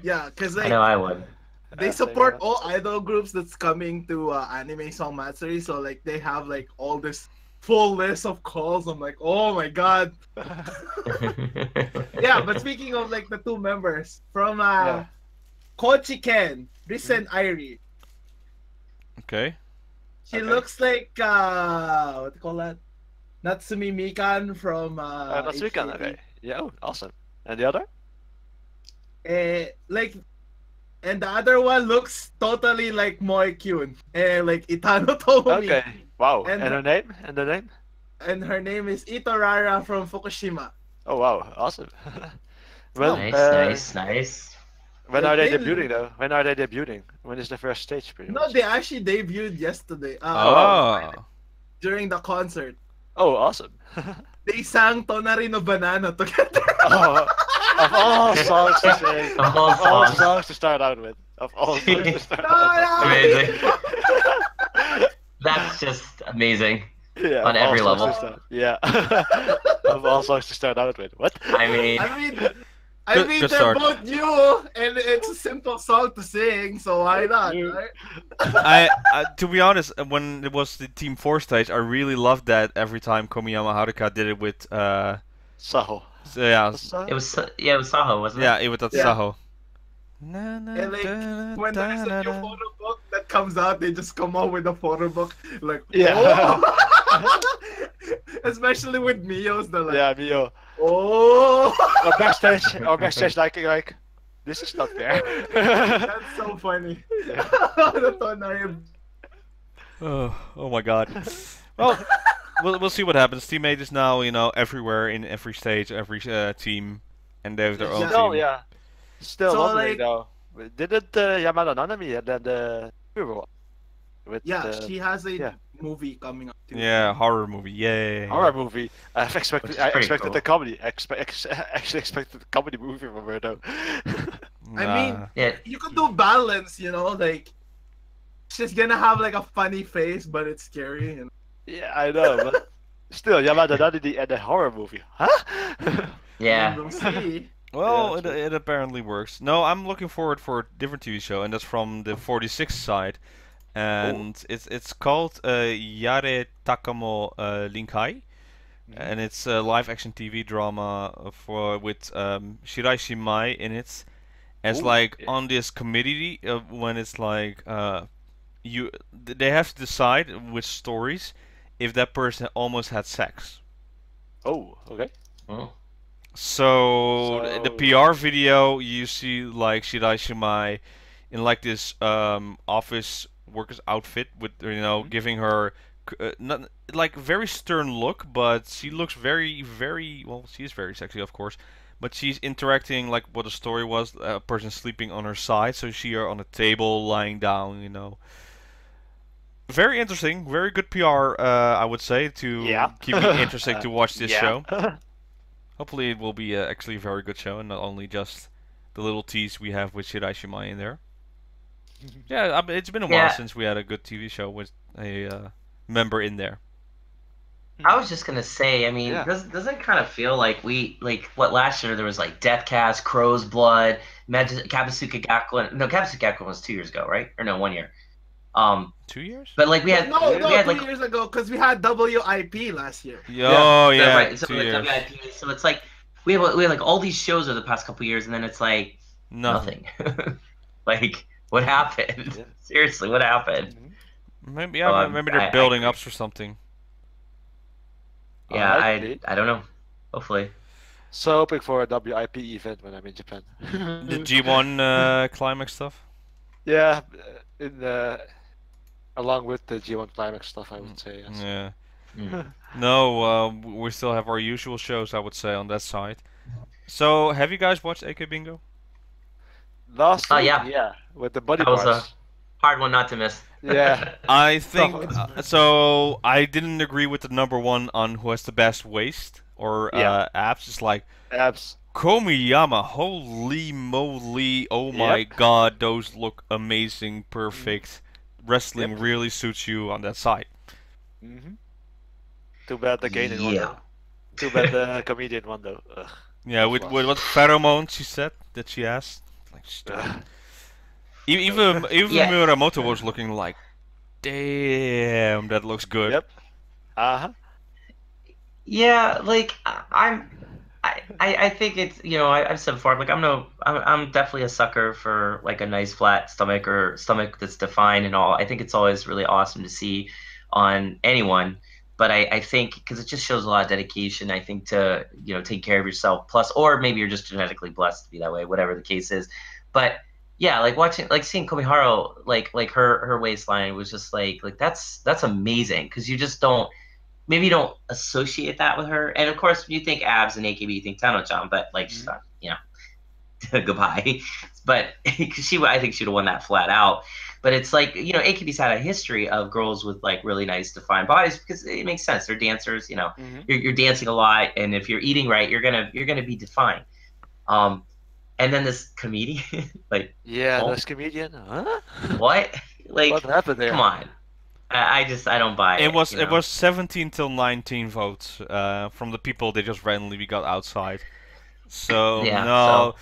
Yeah, because like, I know I would. they support all idol groups that's coming to Anime Song Matsuri, so like they have like all this full list of calls. I'm like, oh my god. Yeah, but speaking of like the 2 members from Kochi Ken, Risen Irie. Okay. She looks like what do you call that? Natsumi Mikan from Natsumi Mikan, okay. Yeah, awesome. And the other? Like, and the other one looks totally like Moe Kyun. Like Itano Tomomi. Okay. Wow. And her name? And the name? And her name is Ito Rara from Fukushima. Oh wow, awesome. Well, nice. When are they debuting though? When are they debuting? When is the first stage? Pretty much? they actually debuted yesterday. During the concert. Oh, awesome. They sang Tonari no Banana together. Of all songs to sing, of all songs to start out with, of all songs to start out with. Amazing. That's just amazing. Yeah, on every level. Yeah. Of all songs to start out with. What? I mean, they're both new, and it's a simple song to sing, so why not, right? I to be honest, when it was the Team 4 stage, I really loved that every time Komiyama Haruka did it with Saho. So, yeah. It was Saho, wasn't it? Yeah, it was that Saho. And like, when there's a new photo book that comes out, they just come out with a photo book, like, especially with Mio's, they're like, yeah, Mio. Oh! or backstage, like, this is not fair. That's so funny. Oh my god. Well, we'll see what happens. Teammate is now, everywhere in every stage, every team, and they have their own team. Yeah. Still so, wondering though. Didn't Yamada Nanami and then the with she has a movie coming up too. Yeah, horror movie. Yay. Horror movie. I expected cool. the comedy. Actually expected the comedy movie from her though. I mean, you could do balance, like she's gonna have like a funny face, but it's scary. Yeah, I know, but still, Yamada Nanami and the horror movie, huh? Yeah. We'll see. Well, it apparently works. No, I'm looking forward for a different TV show, and that's from the 46 side, and it's called Yare Takamo Linkai, and it's a live-action TV drama with Shirai Shimai in it. It's on this committee when it's like they have to decide which stories if that person almost had sex. Oh, okay. Oh. So the PR video, you see like Shirai Shimai in like this office worker's outfit with giving her not like very stern look, but she looks very well. She is very sexy, of course, but she's interacting like what the story was: a person sleeping on her side, so she are on a table lying down. Very interesting, very good PR, I would say, to keep it interesting to watch this show. Hopefully it will be actually a very good show, and not only just the little tease we have with Shirai Shimai in there. Yeah, it's been a while since we had a good TV show with a member in there. I was just gonna say, I mean, doesn't it kind of feel like last year there was like Deathcast, Crow's Blood, Kabasuka Gakuen. No, Kabasuka Gakuen was 2 years ago, right? Or no, 1 year. 2 years? But like we had we had 2 years ago because we had WIP last year. Right. So 2 like years. WIP, so it's like we had like all these shows over the past couple years, and then it's like nothing. Like what happened? Yeah. Seriously, what happened? Maybe maybe they're building up for something. Yeah, I don't know. Hopefully. So hoping for a WIP event when I'm in Japan. The G1 climax stuff. Yeah, along with the G1 climax stuff, I would say. Yes. Yeah. No, we still have our usual shows, I would say, on that side. So, have you guys watched AK Bingo? Last week, yeah, with the body parts. That was a hard one not to miss. Yeah. I think so. I didn't agree with the #1 on who has the best waist or abs. It's like abs. Komiyama, holy moly! Oh my god, those look amazing, perfect. Wrestling really suits you on that side. Too bad the gain in one though. Too bad the comedian one though. Ugh. Yeah, with what pheromones she said that she asked. Like, even Muramoto was looking like, damn, that looks good. Yep. Yeah, like I think it's I've said before, like I'm definitely a sucker for like a nice flat stomach or stomach that's defined and all. I think it's always really awesome to see on anyone. But I think because it just shows a lot of dedication, I think to take care of yourself. Plus, or maybe you're just genetically blessed to be that way, whatever the case is. But yeah, like seeing Komiharu like her waistline was just like that's amazing because you just don't maybe you don't associate that with her. And of course, you think abs and AKB, you think Tano-chan, but like she's not, you know, goodbye. But I think she would have won that flat out. But it's like, you know, AKB's had a history of girls with like really nice defined bodies because it makes sense. They're dancers, you know. You're dancing a lot, and if you're eating right, you're gonna be defined. And then this comedian, like, this comedian, huh? What? Like, what happened there? Come on. I don't buy it. It was 17 till 19 votes from the people they just randomly got outside. So no,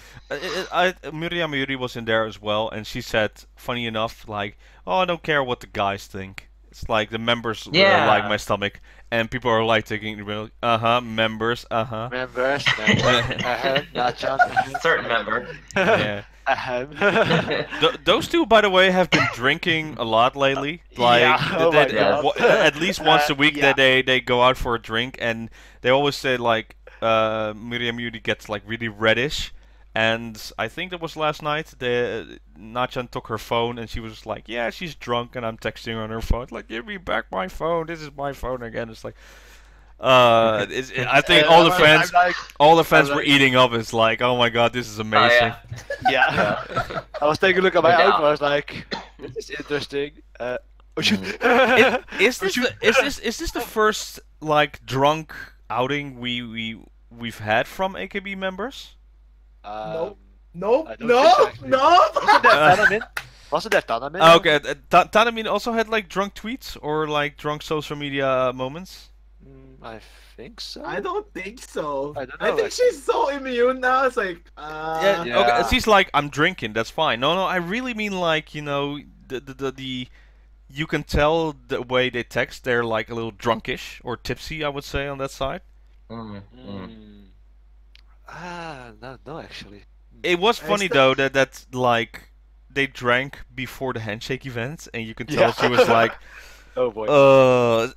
Miriam Yuri was in there as well, and she said, funny enough, like, oh, I don't care what the guys think. It's like the members like my stomach, and people are like taking members, members, not certain member. Yeah. Those two, by the way, have been drinking a lot lately. Like at least once a week that they go out for a drink, and they always say like Miriam Yuri gets like really reddish. And I think that was last night. Nachan took her phone and she was like, "Yeah, she's drunk," and I'm texting her on her phone like, "Give me back my phone. This is my phone again." It's like, I think all the fans were eating up. It's like, oh my god, this is amazing. I was taking a look at my iPhone. I was like, this is interesting. Is this the first like drunk outing we've had from AKB members? Nope. Wasn't that Tanamin? Okay, Tanamin also had like drunk tweets or like drunk social media moments. I think so. I don't think so. I don't know. I think she's so immune now. It's like, Okay, she's like, I'm drinking. That's fine. No, I really mean like, you know, the you can tell the way they text. They're like a little drunkish or tipsy, I would say, on that side. No, actually. It was funny though that like they drank before the handshake event, and you can tell she was like, oh boy.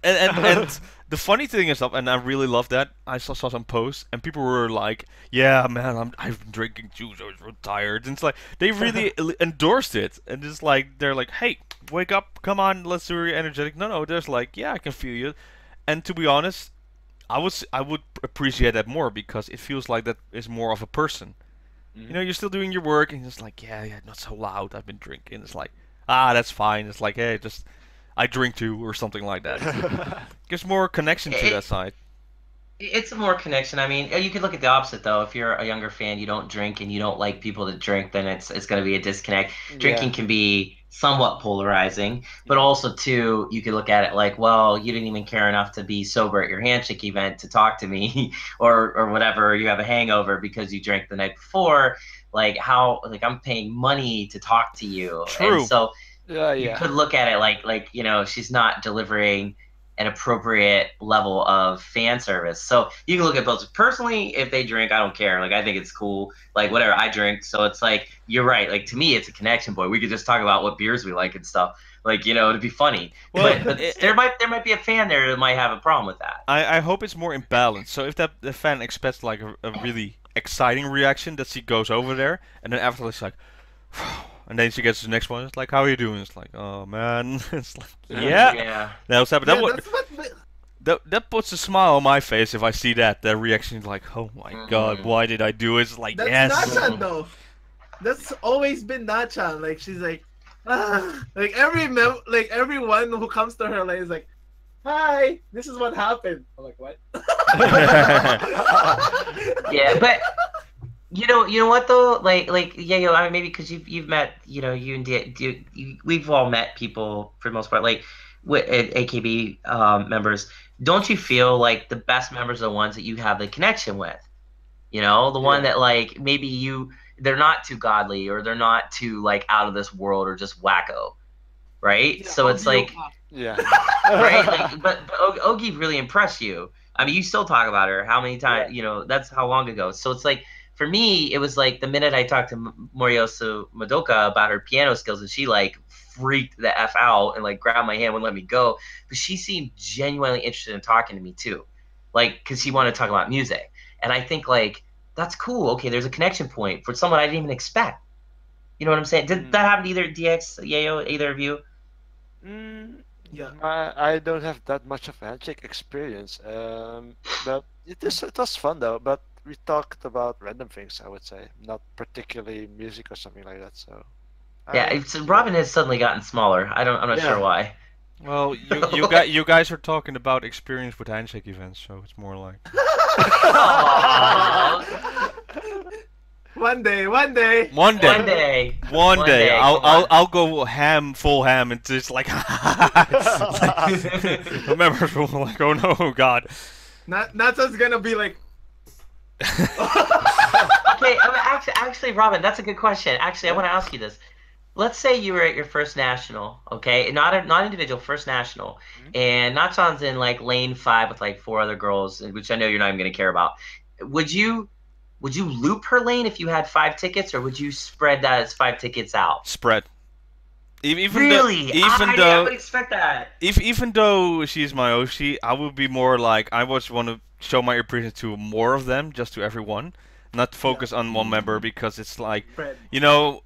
And the funny thing is, and I really love that, I saw some posts and people were like, "Yeah, man, I've been drinking too, so I was so tired." And it's like they really endorsed it, and it's like they're like, "Hey, wake up, come on, let's do your energetic." No, there's like, "Yeah, I can feel you," and to be honest, I would appreciate that more because it feels like that is more of a person. You know, you're still doing your work, and it's like, yeah, not so loud. I've been drinking. It's like, that's fine. It's like, hey, just I drink too, or something like that. Gives more connection to that side. It's a more connection. I mean, you could look at the opposite though. If you're a younger fan, you don't drink and you don't like people that drink, then it's going to be a disconnect. Drinking can be somewhat polarizing, but also too, you could look at it like, well, you didn't even care enough to be sober at your handshake event to talk to me, or whatever. You have a hangover because you drank the night before. Like I'm paying money to talk to you. True. And so you could look at it like you know, she's not delivering an appropriate level of fan service. So you can look at both. Personally, if they drink, I don't care. Like, I think it's cool. Like, whatever, I drink. So it's like, you're right. Like, to me, it's a connection point. We could just talk about what beers we like and stuff. Like, you know, it'd be funny. Well, but there might be a fan there that might have a problem with that. I hope it's more imbalanced. So if the fan expects like a really exciting reaction, that she goes over there, and then after it's like, and then she gets to the next one. It's like, how are you doing? It's like, oh man. It's like, yeah. That was happening. That puts a smile on my face if I see that. That reaction is like, oh my god, why did I do it? It's like, that's Nachan though. That's always been Nachan. Like, she's like, like everyone who comes to her like is like, hi, this is what happened. I'm like, what? Yeah, but. You know what though? Like I mean, maybe because you've met, you know, you and we've all met people for the most part, like with AKB members. Don't you feel like the best members are the ones that you have the connection with? You know, the one that like maybe they're not too godly or they're not too like out of this world or just wacko, right? Yeah, so it's like, right? Like, but Ogi really impressed you. I mean, you still talk about her. How many times? You know, that's how long ago. So it's like. For me, it was like the minute I talked to Moriosu Madoka about her piano skills, and she like freaked the F out and like grabbed my hand, wouldn't let me go. But she seemed genuinely interested in talking to me too, like because she wanted to talk about music. And I think like that's cool. Okay, there's a connection point for someone I didn't even expect. You know what I'm saying? Did that happen to either DX, Yayo, either of you? Yeah. I don't have that much of a handshake experience, but it was fun though. But we talked about random things, I would say, not particularly music or something like that. So Yeah, Robin has suddenly gotten smaller. I'm not sure why. Well, you guys are talking about experience with handshake events, so it's more like. One day. One day. I'll go full ham, and just like. The members will like, oh no, God. Natsu's gonna be like. Okay, actually, Robin, that's a good question. Actually, I want to ask you this. Let's say you were at your first national, okay? Not individual, first national. And Natchan's in like lane 5 with like 4 other girls, which I know you're not even gonna care about. Would you loop her lane if you had 5 tickets, or would you spread that as 5 tickets out? Spread. Really? I would expect that. Even though she's my Oshi, I would be more like, I would want to show my appreciation to more of them, just to everyone. Not focus on one member, because it's like, you know,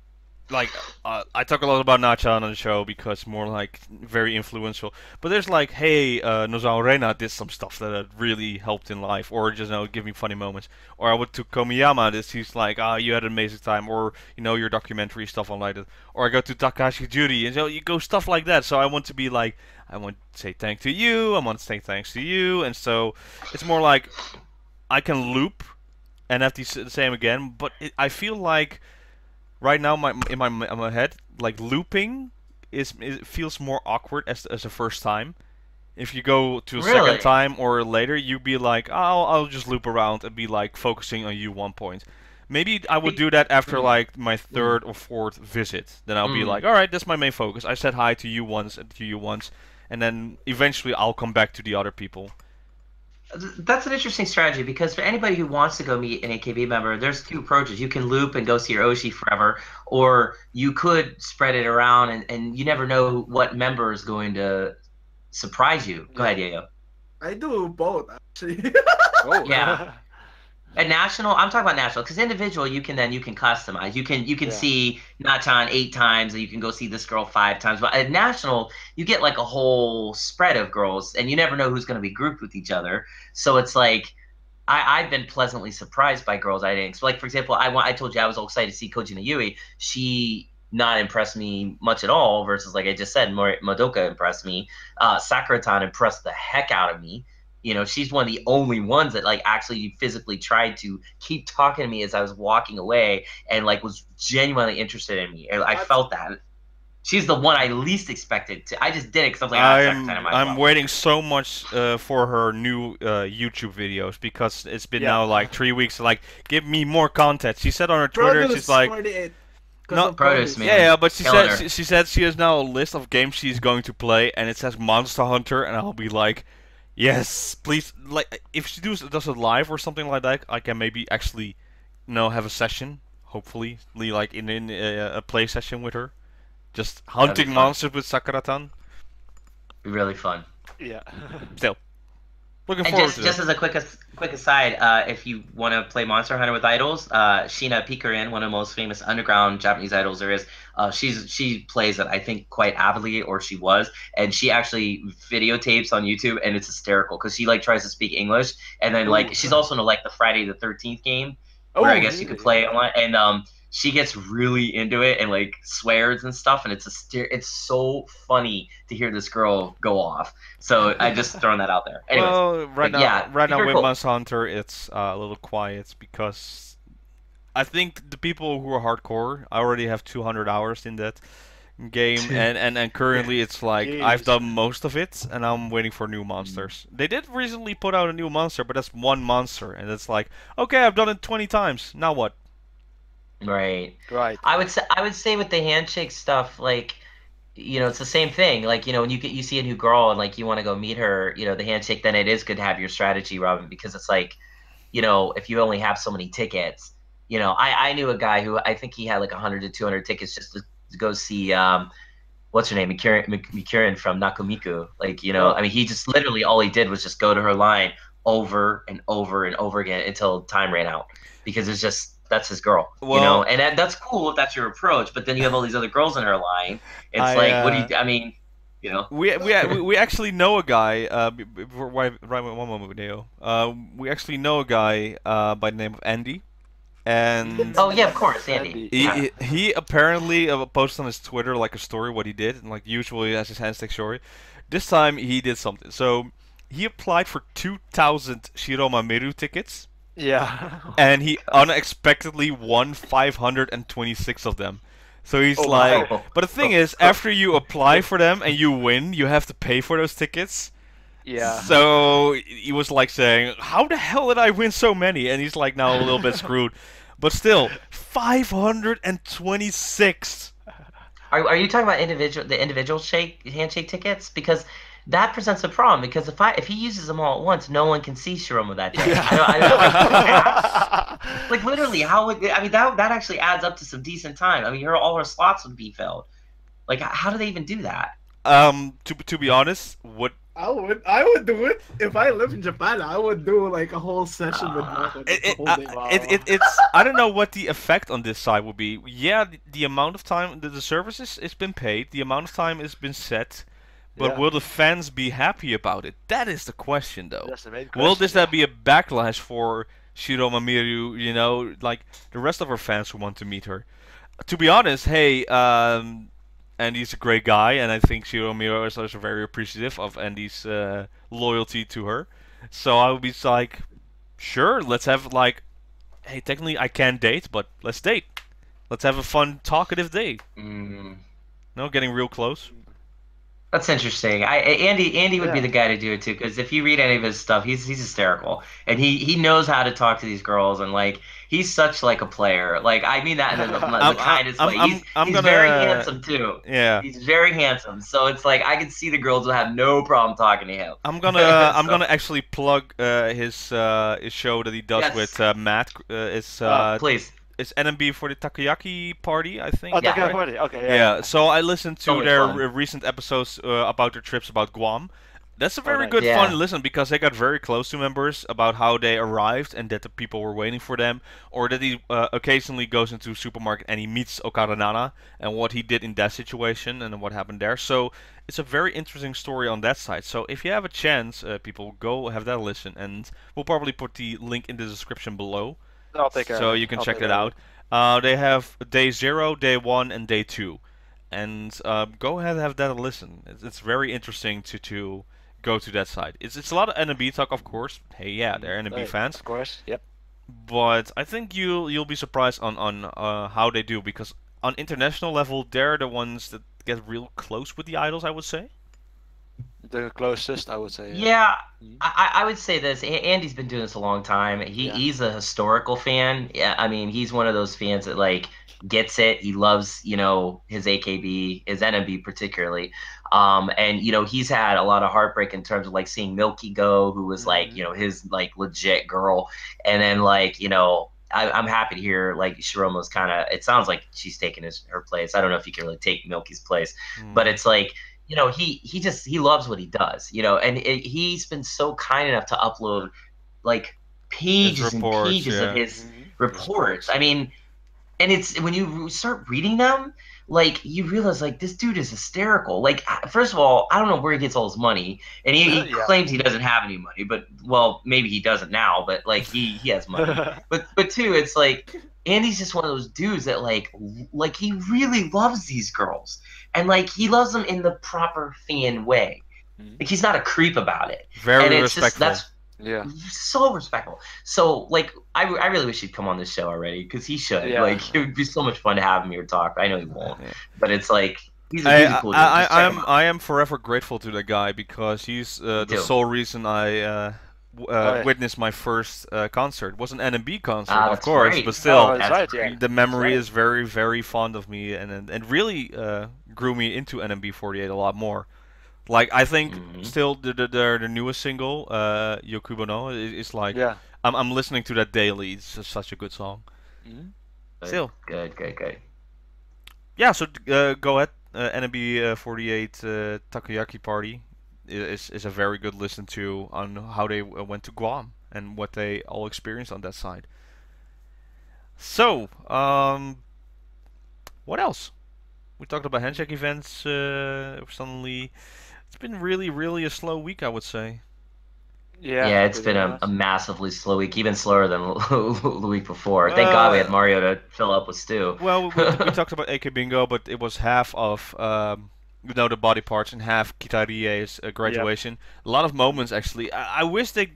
like, I talk a lot about Nachan on the show because more like very influential. But there's like, hey, Nozomi Reina did some stuff that really helped in life, or just give me funny moments. Or I went to Komiyama, he's like, you had an amazing time, or your documentary stuff on like that. Or I go to Takashi Judy, and you go stuff like that. So I want to be like, I want to say thanks to you, I want to say thanks to you, and so it's more like I can loop and have the same again, but I feel like. Right now, in my head, like looping it feels more awkward as a first time. If you go to a second time or later, you'd be like, I'll just loop around and be like focusing on you one point. Maybe I would do that after like my 3rd or 4th visit. Then I'll be like, all right, that's my main focus. I said hi to you once and to you once, and then eventually I'll come back to the other people. That's an interesting strategy, because for anybody who wants to go meet an AKB member, there's 2 approaches. You can loop and go see your Oshi forever, or you could spread it around, and you never know what member is going to surprise you. Go ahead, Yayo. I do both, actually. Yeah. At national, I'm talking about national, because individual you can customize. You can see Nachan 8 times, and you can go see this girl 5 times. But at national, you get like a whole spread of girls, and you never know who's going to be grouped with each other. So it's like I've been pleasantly surprised by girls I didn't expect. Like, for example, I told you I was all excited to see Koji no Yui. She not impressed me much at all, versus, like I just said, Madoka impressed me. Sakura-tan impressed the heck out of me. She's one of the only ones that like actually physically tried to keep talking to me as I was walking away, and like was genuinely interested in me. I felt that. She's the one I least expected to. I just did it because I was like, I'm waiting so much for her new YouTube videos, because it's been now like 3 weeks. Like, give me more content. She said on her Twitter, she's like, no, Produce, man. Yeah, but she said she has now a list of games she's going to play, and it says Monster Hunter, and I'll be like, yes, please. Like, if she does it live or something like that, I can maybe actually, have a session. Hopefully, like in a play session with her, just hunting monsters with Sakura-tan. Really fun. Yeah. Still, looking forward to just as a quick aside, if you want to play Monster Hunter with idols, Sheena Pikarin, one of the most famous underground Japanese idols there is, she plays it, I think, quite avidly, or she was, and she actually videotapes on YouTube, and it's hysterical because she like tries to speak English, and then like she's also in like the Friday the 13th game, where I guess you could play online, and she gets really into it and like swears and stuff, and it's so funny to hear this girl go off. So I just throwing that out there. Anyways, well, right now with Monster Hunter, it's a little quiet because I think the people who are hardcore, I already have 200 hours in that game, and currently it's like I've done most of it, and I'm waiting for new monsters. They did recently put out a new monster, but that's one monster, and it's like, okay, I've done it 20 times. Now what? Right. I would say with the handshake stuff, like, it's the same thing. Like, when you see a new girl and like you want to go meet her, the handshake, then it is good to have your strategy, Robin, because it's like, if you only have so many tickets, I knew a guy who I think he had like 100 to 200 tickets just to go see what's her name, Mikurin from Nakumiku. Like, I mean, he just literally all he did was just go to her line over and over and over again until time ran out, because it's just. That's his girl, and that's cool if that's your approach. But then you have all these other girls in her line. It's like, what do you? I mean, You know. We actually know a guy. Right, one moment, video. We actually know a guy by the name of Andy. And oh yeah, of course, Andy. He apparently posted on his Twitter like a story what he did, and like usually as his Handshake story. This time he did something. So he applied for 2,000 Shiromameru tickets. Yeah. And he unexpectedly won 526 of them. So he's like, wow. But the thing is, after you apply for them and you win, you have to pay for those tickets. Yeah. So he was like saying, how the hell did I win so many? And he's like now a little bit screwed. But still, 526. Are you talking about the individual handshake tickets? Because that presents a problem. Because if he uses them all at once, no one can see Shiroma that day. Like literally, how would that actually adds up to some decent time? I mean, all her slots would be filled. Like, how do they even do that? To be honest, what I would do it if I live in Japan. I would do like a whole session with it's I don't know what the effect on this side would be. Yeah, the amount of time the services has been paid, the amount of time has been set, but will the fans be happy about it? That is the question, though. That's the main question, will that be a backlash for Shiromameru? You know, like the rest of her fans who want to meet her. To be honest, hey, Andy's a great guy, and I think Shiromameru is also very appreciative of Andy's loyalty to her. So I would be like, sure, let's have like, hey, technically I can't date, but let's date. Let's have a fun, talkative date. No, getting real close. That's interesting. Andy would be the guy to do it too, because if you read any of his stuff, he's hysterical, and he knows how to talk to these girls, and like he's such like a player. Like I mean that in the kindest way. He's very handsome too. Yeah, he's very handsome. So it's like I can see the girls will have no problem talking to him. I'm gonna actually plug his show that he does with Matt. Please. It's NMB48 Takoyakiparty, I think. Oh, Takoyakiparty. Okay. Yeah. So I listened to their recent episodes about their trips about Guam. That's a very good fun listen because they got very close to members about how they arrived and that the people were waiting for them, or that he occasionally goes into a supermarket and he meets Okada Nana and what he did in that situation and what happened there. So it's a very interesting story on that side. So if you have a chance, people, go have that listen, and we'll probably put the link in the description below. I'll take care so of it. You can check that out. They have day 0, day 1, and day 2, and go ahead and have that a listen. It's very interesting to go to that side. It's a lot of NMB talk, of course. Hey, yeah, they're NMB fans, of course. Yep. But I think you'll be surprised on how they do, because on international level, they're the ones that get real close with the idols, I would say. The closest, I would say. Yeah, I would say this. Andy's been doing this a long time. He's a historical fan. Yeah, I mean, he's one of those fans that like gets it. He loves, his AKB, his NMB particularly. And he's had a lot of heartbreak in terms of like seeing Milky go, who was like, his like legit girl, and then like, I'm happy to hear like Shiroma's kind of. It sounds like she's taking her place. I don't know if you can really take Milky's place, but it's like. He loves what he does, and he's been so kind enough to upload like pages and pages of his reports. I mean, and it's when you start reading them, like you realize like this dude is hysterical. Like, first of all, I don't know where he gets all his money, and he claims he doesn't have any money, but well, maybe he doesn't now, but like he has money. but two, it's like Andy's just one of those dudes that like he really loves these girls. And like he loves them in the proper fan way. Like he's not a creep about it. Very respectful. So respectful. So like I really wish he'd come on this show already, because he should. Yeah. Like it would be so much fun to have him here talk. I know he won't, but it's like he's a cool dude. I am forever grateful to that guy, because he's the sole reason I witnessed my first concert. It was an NMB concert, of course, but still, the memory is very, very fond of me, and really grew me into NMB48 a lot more. Like I think still their newest single, Yokubo is like I'm listening to that daily. It's just such a good song. Still good. Yeah, so go ahead. NMB48 Takoyakiparty is a very good listen to on how they went to Guam and what they all experienced on that side. So, what else? We talked about Handshake events. Suddenly, it's been really a slow week, I would say. Yeah, it's been a massively slow week, even slower than the week before. Thank God we had Mario to fill up with Stu. Well, we talked about AK Bingo, but it was half of the body parts and half Kitarie's graduation. Yep. A lot of moments actually. I wish they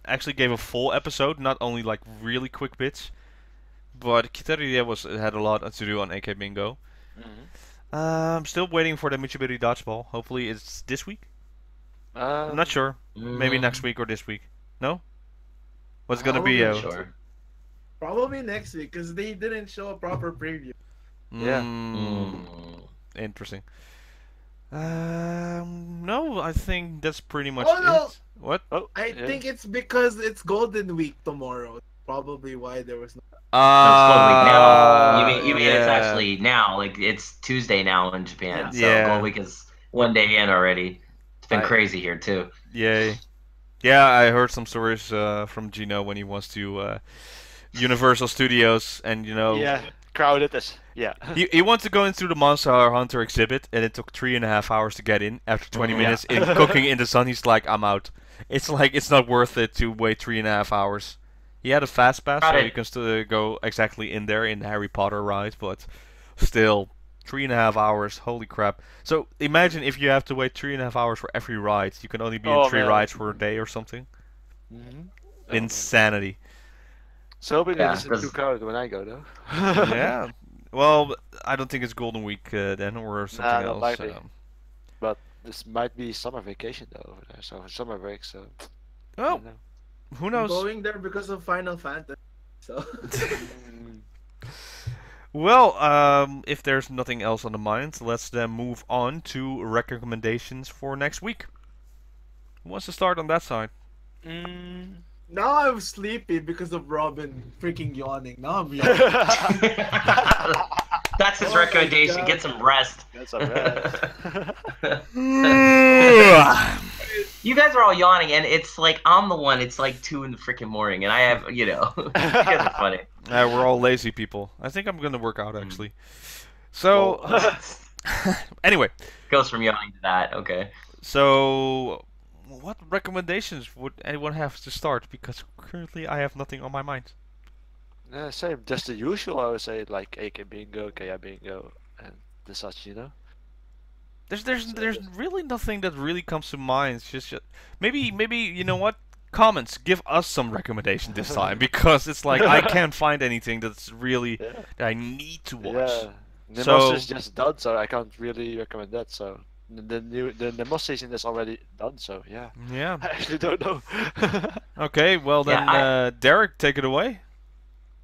actually gave a full episode, not only like really quick bits. But Kitarie had a lot to do on AK Bingo. I'm still waiting for the Michibiri Dodgeball. Hopefully it's this week. I'm not sure. Maybe next week or this week. No? What's gonna be out? Sure. Probably next week, because they didn't show a proper preview. Yeah. Interesting. No, I think that's pretty much no. it. What? I think it's because it's Golden Week tomorrow. Probably why there was no. It's Golden Week now. You mean it's actually now? Like it's Tuesday now in Japan. So Golden Week is one day in already. It's been crazy here too. Yay. Yeah, I heard some stories from Gino when he wants to Universal Studios, and Yeah, crowded as. Yeah. He wants to go into the Monster Hunter exhibit, and it took 3.5 hours to get in. After 20 minutes in cooking in the sun, he's like, "I'm out." It's like it's not worth it to wait 3.5 hours. He had a fast pass, so you can still go exactly in there in the Harry Potter ride, but still 3.5 hours. Holy crap! So imagine if you have to wait 3.5 hours for every ride. You can only be in 3 rides for a day or something. Insanity. So hoping it isn't too crowded when I go though. Yeah. Well, I don't think it's Golden Week then, or something else. But this might be summer vacation though over there, so summer break. So. Oh. Who knows? I'm going there because of Final Fantasy. So. Well, if there's nothing else on the mind, let's then move on to recommendations for next week. Who wants to start on that side? Now I'm sleepy because of Robin freaking yawning. Now I'm yawning. That's his recommendation. Get some rest. Get some rest. You guys are all yawning, and it's like I'm the one. It's like 2 in the freaking morning, and I have, you guys are funny. We're all lazy people. I think I'm gonna work out actually. So, anyway, goes from yawning to that. Okay. So, what recommendations would anyone have to start? Because currently I have nothing on my mind. Same, just the usual. I would say like AK Bingo, Kaya Bingo, and the such. There's really nothing that really comes to mind. It's just maybe you know what? Comments, give us some recommendation this time, because it's like I can't find anything that's really that I need to watch. Yeah, Nemos is just done, so I can't really recommend that. So the Nemos season is already done, so yeah. Yeah. I actually don't know. Okay, well then, Derek, take it away.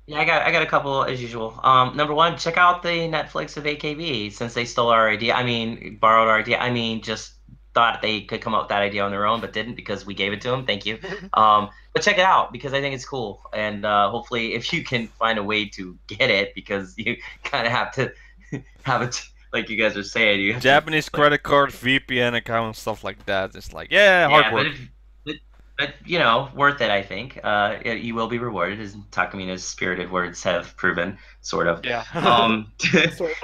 Yeah, I got a couple as usual. Number one, check out the Netflix of AKB, since they stole our idea. I mean, borrowed our idea. I mean, just thought they could come up with that idea on their own, but didn't, because we gave it to them. Thank you. But check it out, because I think it's cool, and hopefully, if you can find a way to get it, because you kind of have to have it, like you guys are saying. You Japanese credit card, VPN account, stuff like that. It's like hard work. But worth it, I think. You will be rewarded, as Takamina's spirited words have proven, sort of. Yeah.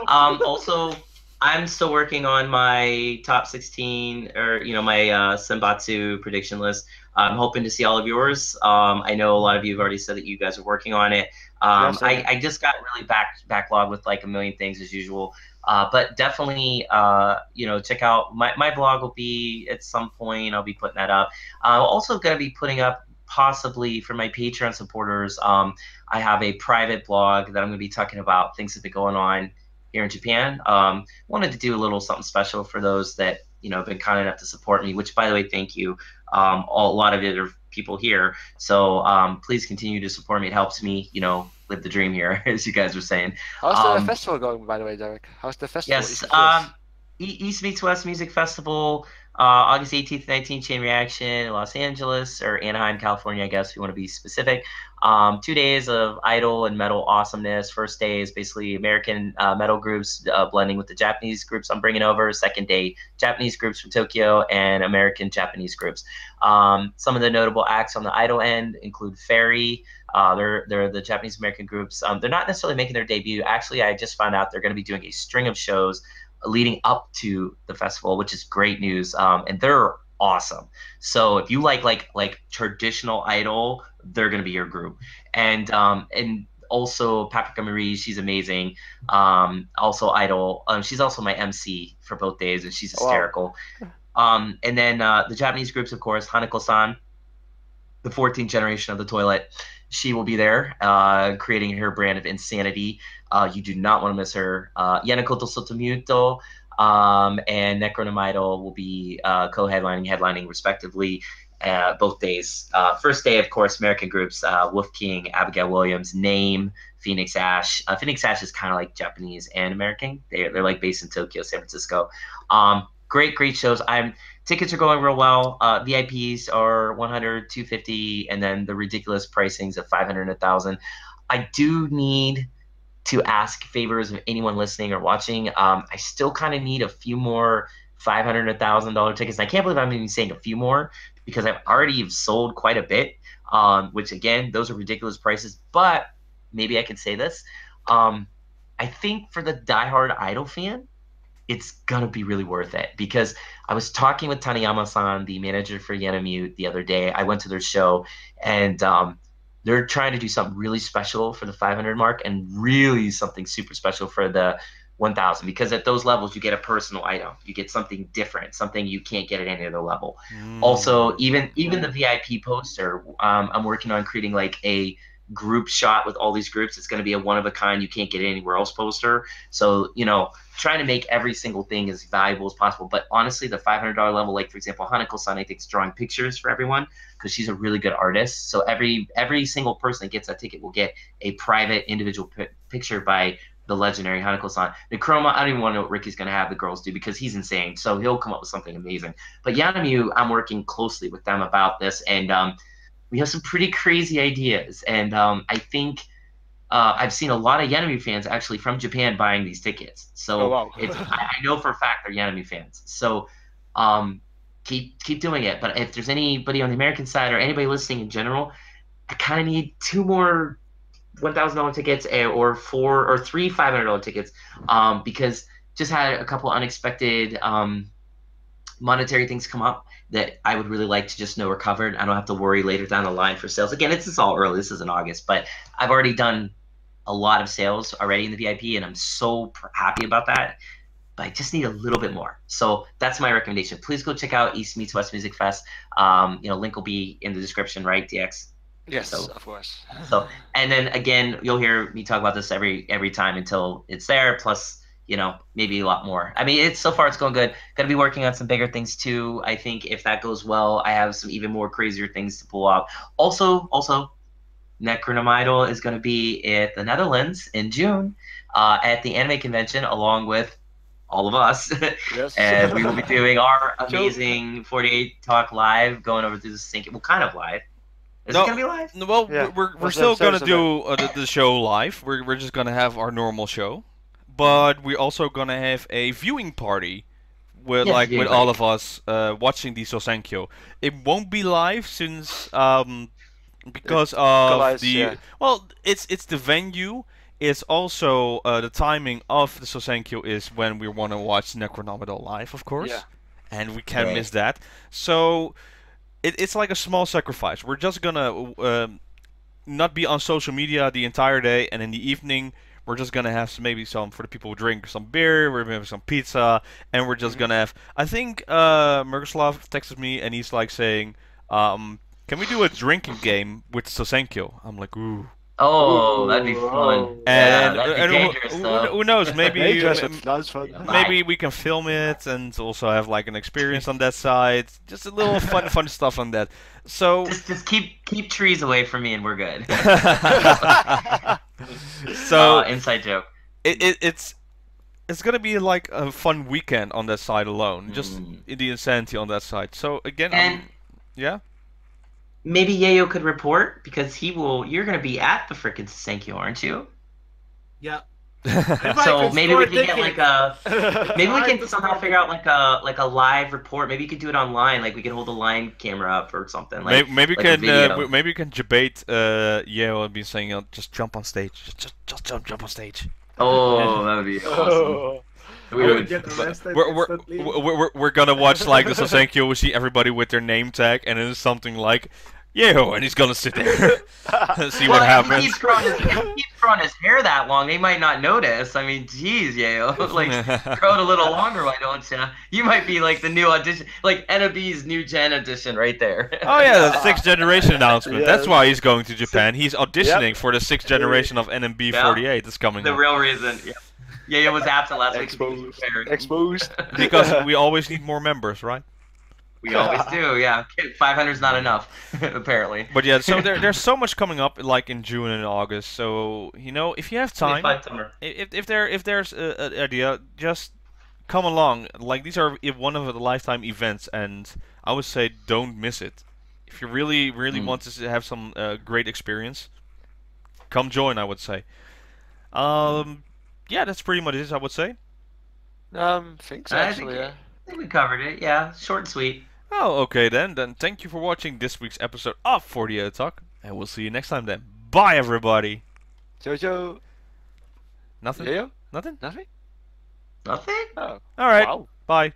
Also, I'm still working on my top 16, or my Senbatsu prediction list. I'm hoping to see all of yours. I know a lot of you have already said that you guys are working on it. I just got really backlogged with like a million things as usual. But definitely, check out my blog. Will be at some point. I'll be putting that up. I'm also going to be putting up, possibly for my Patreon supporters. I have a private blog that I'm going to be talking about things that have been going on here in Japan. Wanted to do a little something special for those that have been kind enough to support me. Which, by the way, thank you. A lot of it are people here. So please continue to support me. It helps me, live the dream here, as you guys were saying. How's the festival going, by the way, Derek? How's the festival? Yes, East Meets West Music Festival, August 18th, 19th, Chain Reaction in Los Angeles, or Anaheim, California, I guess, if you want to be specific. 2 days of idol and metal awesomeness. First day is basically American metal groups blending with the Japanese groups I'm bringing over. Second day, Japanese groups from Tokyo and American Japanese groups. Some of the notable acts on the idol end include Ferris, They're the Japanese American groups. They're not necessarily making their debut. Actually, I just found out they're going to be doing a string of shows leading up to the festival, which is great news. And they're awesome. So if you like traditional idol, they're going to be your group. And also Paprika Marie, she's amazing. Also idol. She's also my MC for both days, and she's hysterical. Wow. And then the Japanese groups, of course, Hanako-san, the 14th generation of the toilet. She will be there, creating her brand of insanity. You do not want to miss her. Yanakoto Sotomuto and Necronome Idol will be headlining respectively, both days. First day, of course, American groups, Wolf King, Abigail Williams, Name, Phoenix Ash. Phoenix Ash is kind of like Japanese and American. They're like based in Tokyo, San Francisco. Great shows. Tickets are going real well. VIPs are 100, 250, and then the ridiculous pricings of 500 and 1,000. I do need to ask favors of anyone listening or watching. I still kind of need a few more $500 and $1,000 tickets. And I can't believe I'm even saying a few more because I've already sold quite a bit, which again, those are ridiculous prices. But maybe I can say this. I think for the diehard idol fan, it's gonna be really worth it because I was talking with Taniyama-san, the manager for Yanamute, the other day. I went to their show, and they're trying to do something really special for the 500 mark and really something super special for the 1,000, because at those levels you get a personal item, you get something different, something you can't get at any other level. Also, even the VIP poster, I'm working on creating like a group shot with all these groups. It's going to be a one-of-a-kind, you can't get anywhere else poster. So, you know, trying to make every single thing as valuable as possible. But honestly, the $500 level, like for example, Hanako-san, I think, is drawing pictures for everyone because she's a really good artist. So every single person that gets that ticket will get a private individual picture by the legendary Hanako-san. The Chroma, I don't even want to know what Ricky's going to have the girls do because he's insane. So he'll come up with something amazing. But Yanamu, I'm working closely with them about this, and we have some pretty crazy ideas. And I think I've seen a lot of Yanami fans actually from Japan buying these tickets. So I know for a fact they're Yanami fans. So keep doing it. But if there's anybody on the American side or anybody listening in general, I kind of need 2 more $1,000 tickets or 4 or 3 $500 tickets because just had a couple unexpected monetary things come up that I would really like to just know are covered. I don't have to worry later down the line for sales. Again, it's all early. This is in August, but I've already done a lot of sales already in the VIP, and I'm so happy about that. But I just need a little bit more. So that's my recommendation. Please go check out East Meets West Music Fest. Link will be in the description, right, DX? Yes, so, of course. So, and then again, you'll hear me talk about this every time until it's there. Plus, maybe a lot more. I mean, so far it's going good. Going to be working on some bigger things too. I think if that goes well, I have some even more crazier things to pull off. Also, Necronome Idol is going to be at the Netherlands in June at the anime convention along with all of us. Yes. And we will be doing our amazing 48 Talk live, going over through the sync. Well, kind of live. Is it going to be live? Well, yeah. we're still going to do the show live. We're just going to have our normal show. But we're also going to have a viewing party with with all of us watching the Sosenkyo. It won't be live since because of it's the venue. It's also the timing of the Sosenkyo is when we want to watch Necronomidol live, of course, and we can't miss that. So it's like a small sacrifice. We're just gonna not be on social media the entire day, and in the evening we're just gonna have maybe some for the people who drink some beer. We're gonna have some pizza, and we're just gonna have. I think Mergoslav texted me and he's like saying, "Can we do a drinking game with Sosenkyo?" I'm like, ooh. Oh, that'd be fun. And, that'd be dangerous, who knows? Maybe maybe we can film it and also have like an experience on that side. Just a little fun stuff on that. So just keep trees away from me and we're good. So inside joke. It's gonna be like a fun weekend on that side alone. Just the insanity on that side. So again, yeah. Maybe Yayo could report because you're going to be at the frickin' Sosenkyo, aren't you? Yeah. So maybe we can get like a, maybe we can somehow figure out like a live report. Maybe you could do it online. Like we could hold a line camera up or something. Like maybe like maybe you can debate Yale and be saying just jump on stage, just jump on stage. Oh, that would be awesome. We would get arrested. We're gonna watch like the Sasenkyo. We see everybody with their name tag, and it's something like Yeo, and he's gonna sit there and see what happens. If he keeps growing his hair that long, they might not notice. I mean, geez, Yeo, like grow it a little longer, why don't you? You might be like the new audition, like NMB's new gen edition right there. Oh yeah, the 6th generation announcement. Yeah. That's why he's going to Japan. He's auditioning for the 6th generation of NMB48 that's coming. The real reason. Yeah. Yeah, it was absent last week. Exposed. Because we always need more members, right? We always do, yeah. 500 is not enough, apparently. But yeah, so there's so much coming up, like in June and August. So you know, if you have time, if there's an idea, just come along. Like these are one of the lifetime events, and I would say don't miss it. If you really want to have some great experience, come join. I would say. Yeah, that's pretty much it. I would say. Thanks actually. I think we covered it. Yeah, short and sweet. Oh, okay then. Then thank you for watching this week's episode of 48 Talk, and we'll see you next time then. Bye, everybody. Jojo. Nothing? Yeah? Nothing? Nothing? Nothing? Oh. All right. Wow. Bye.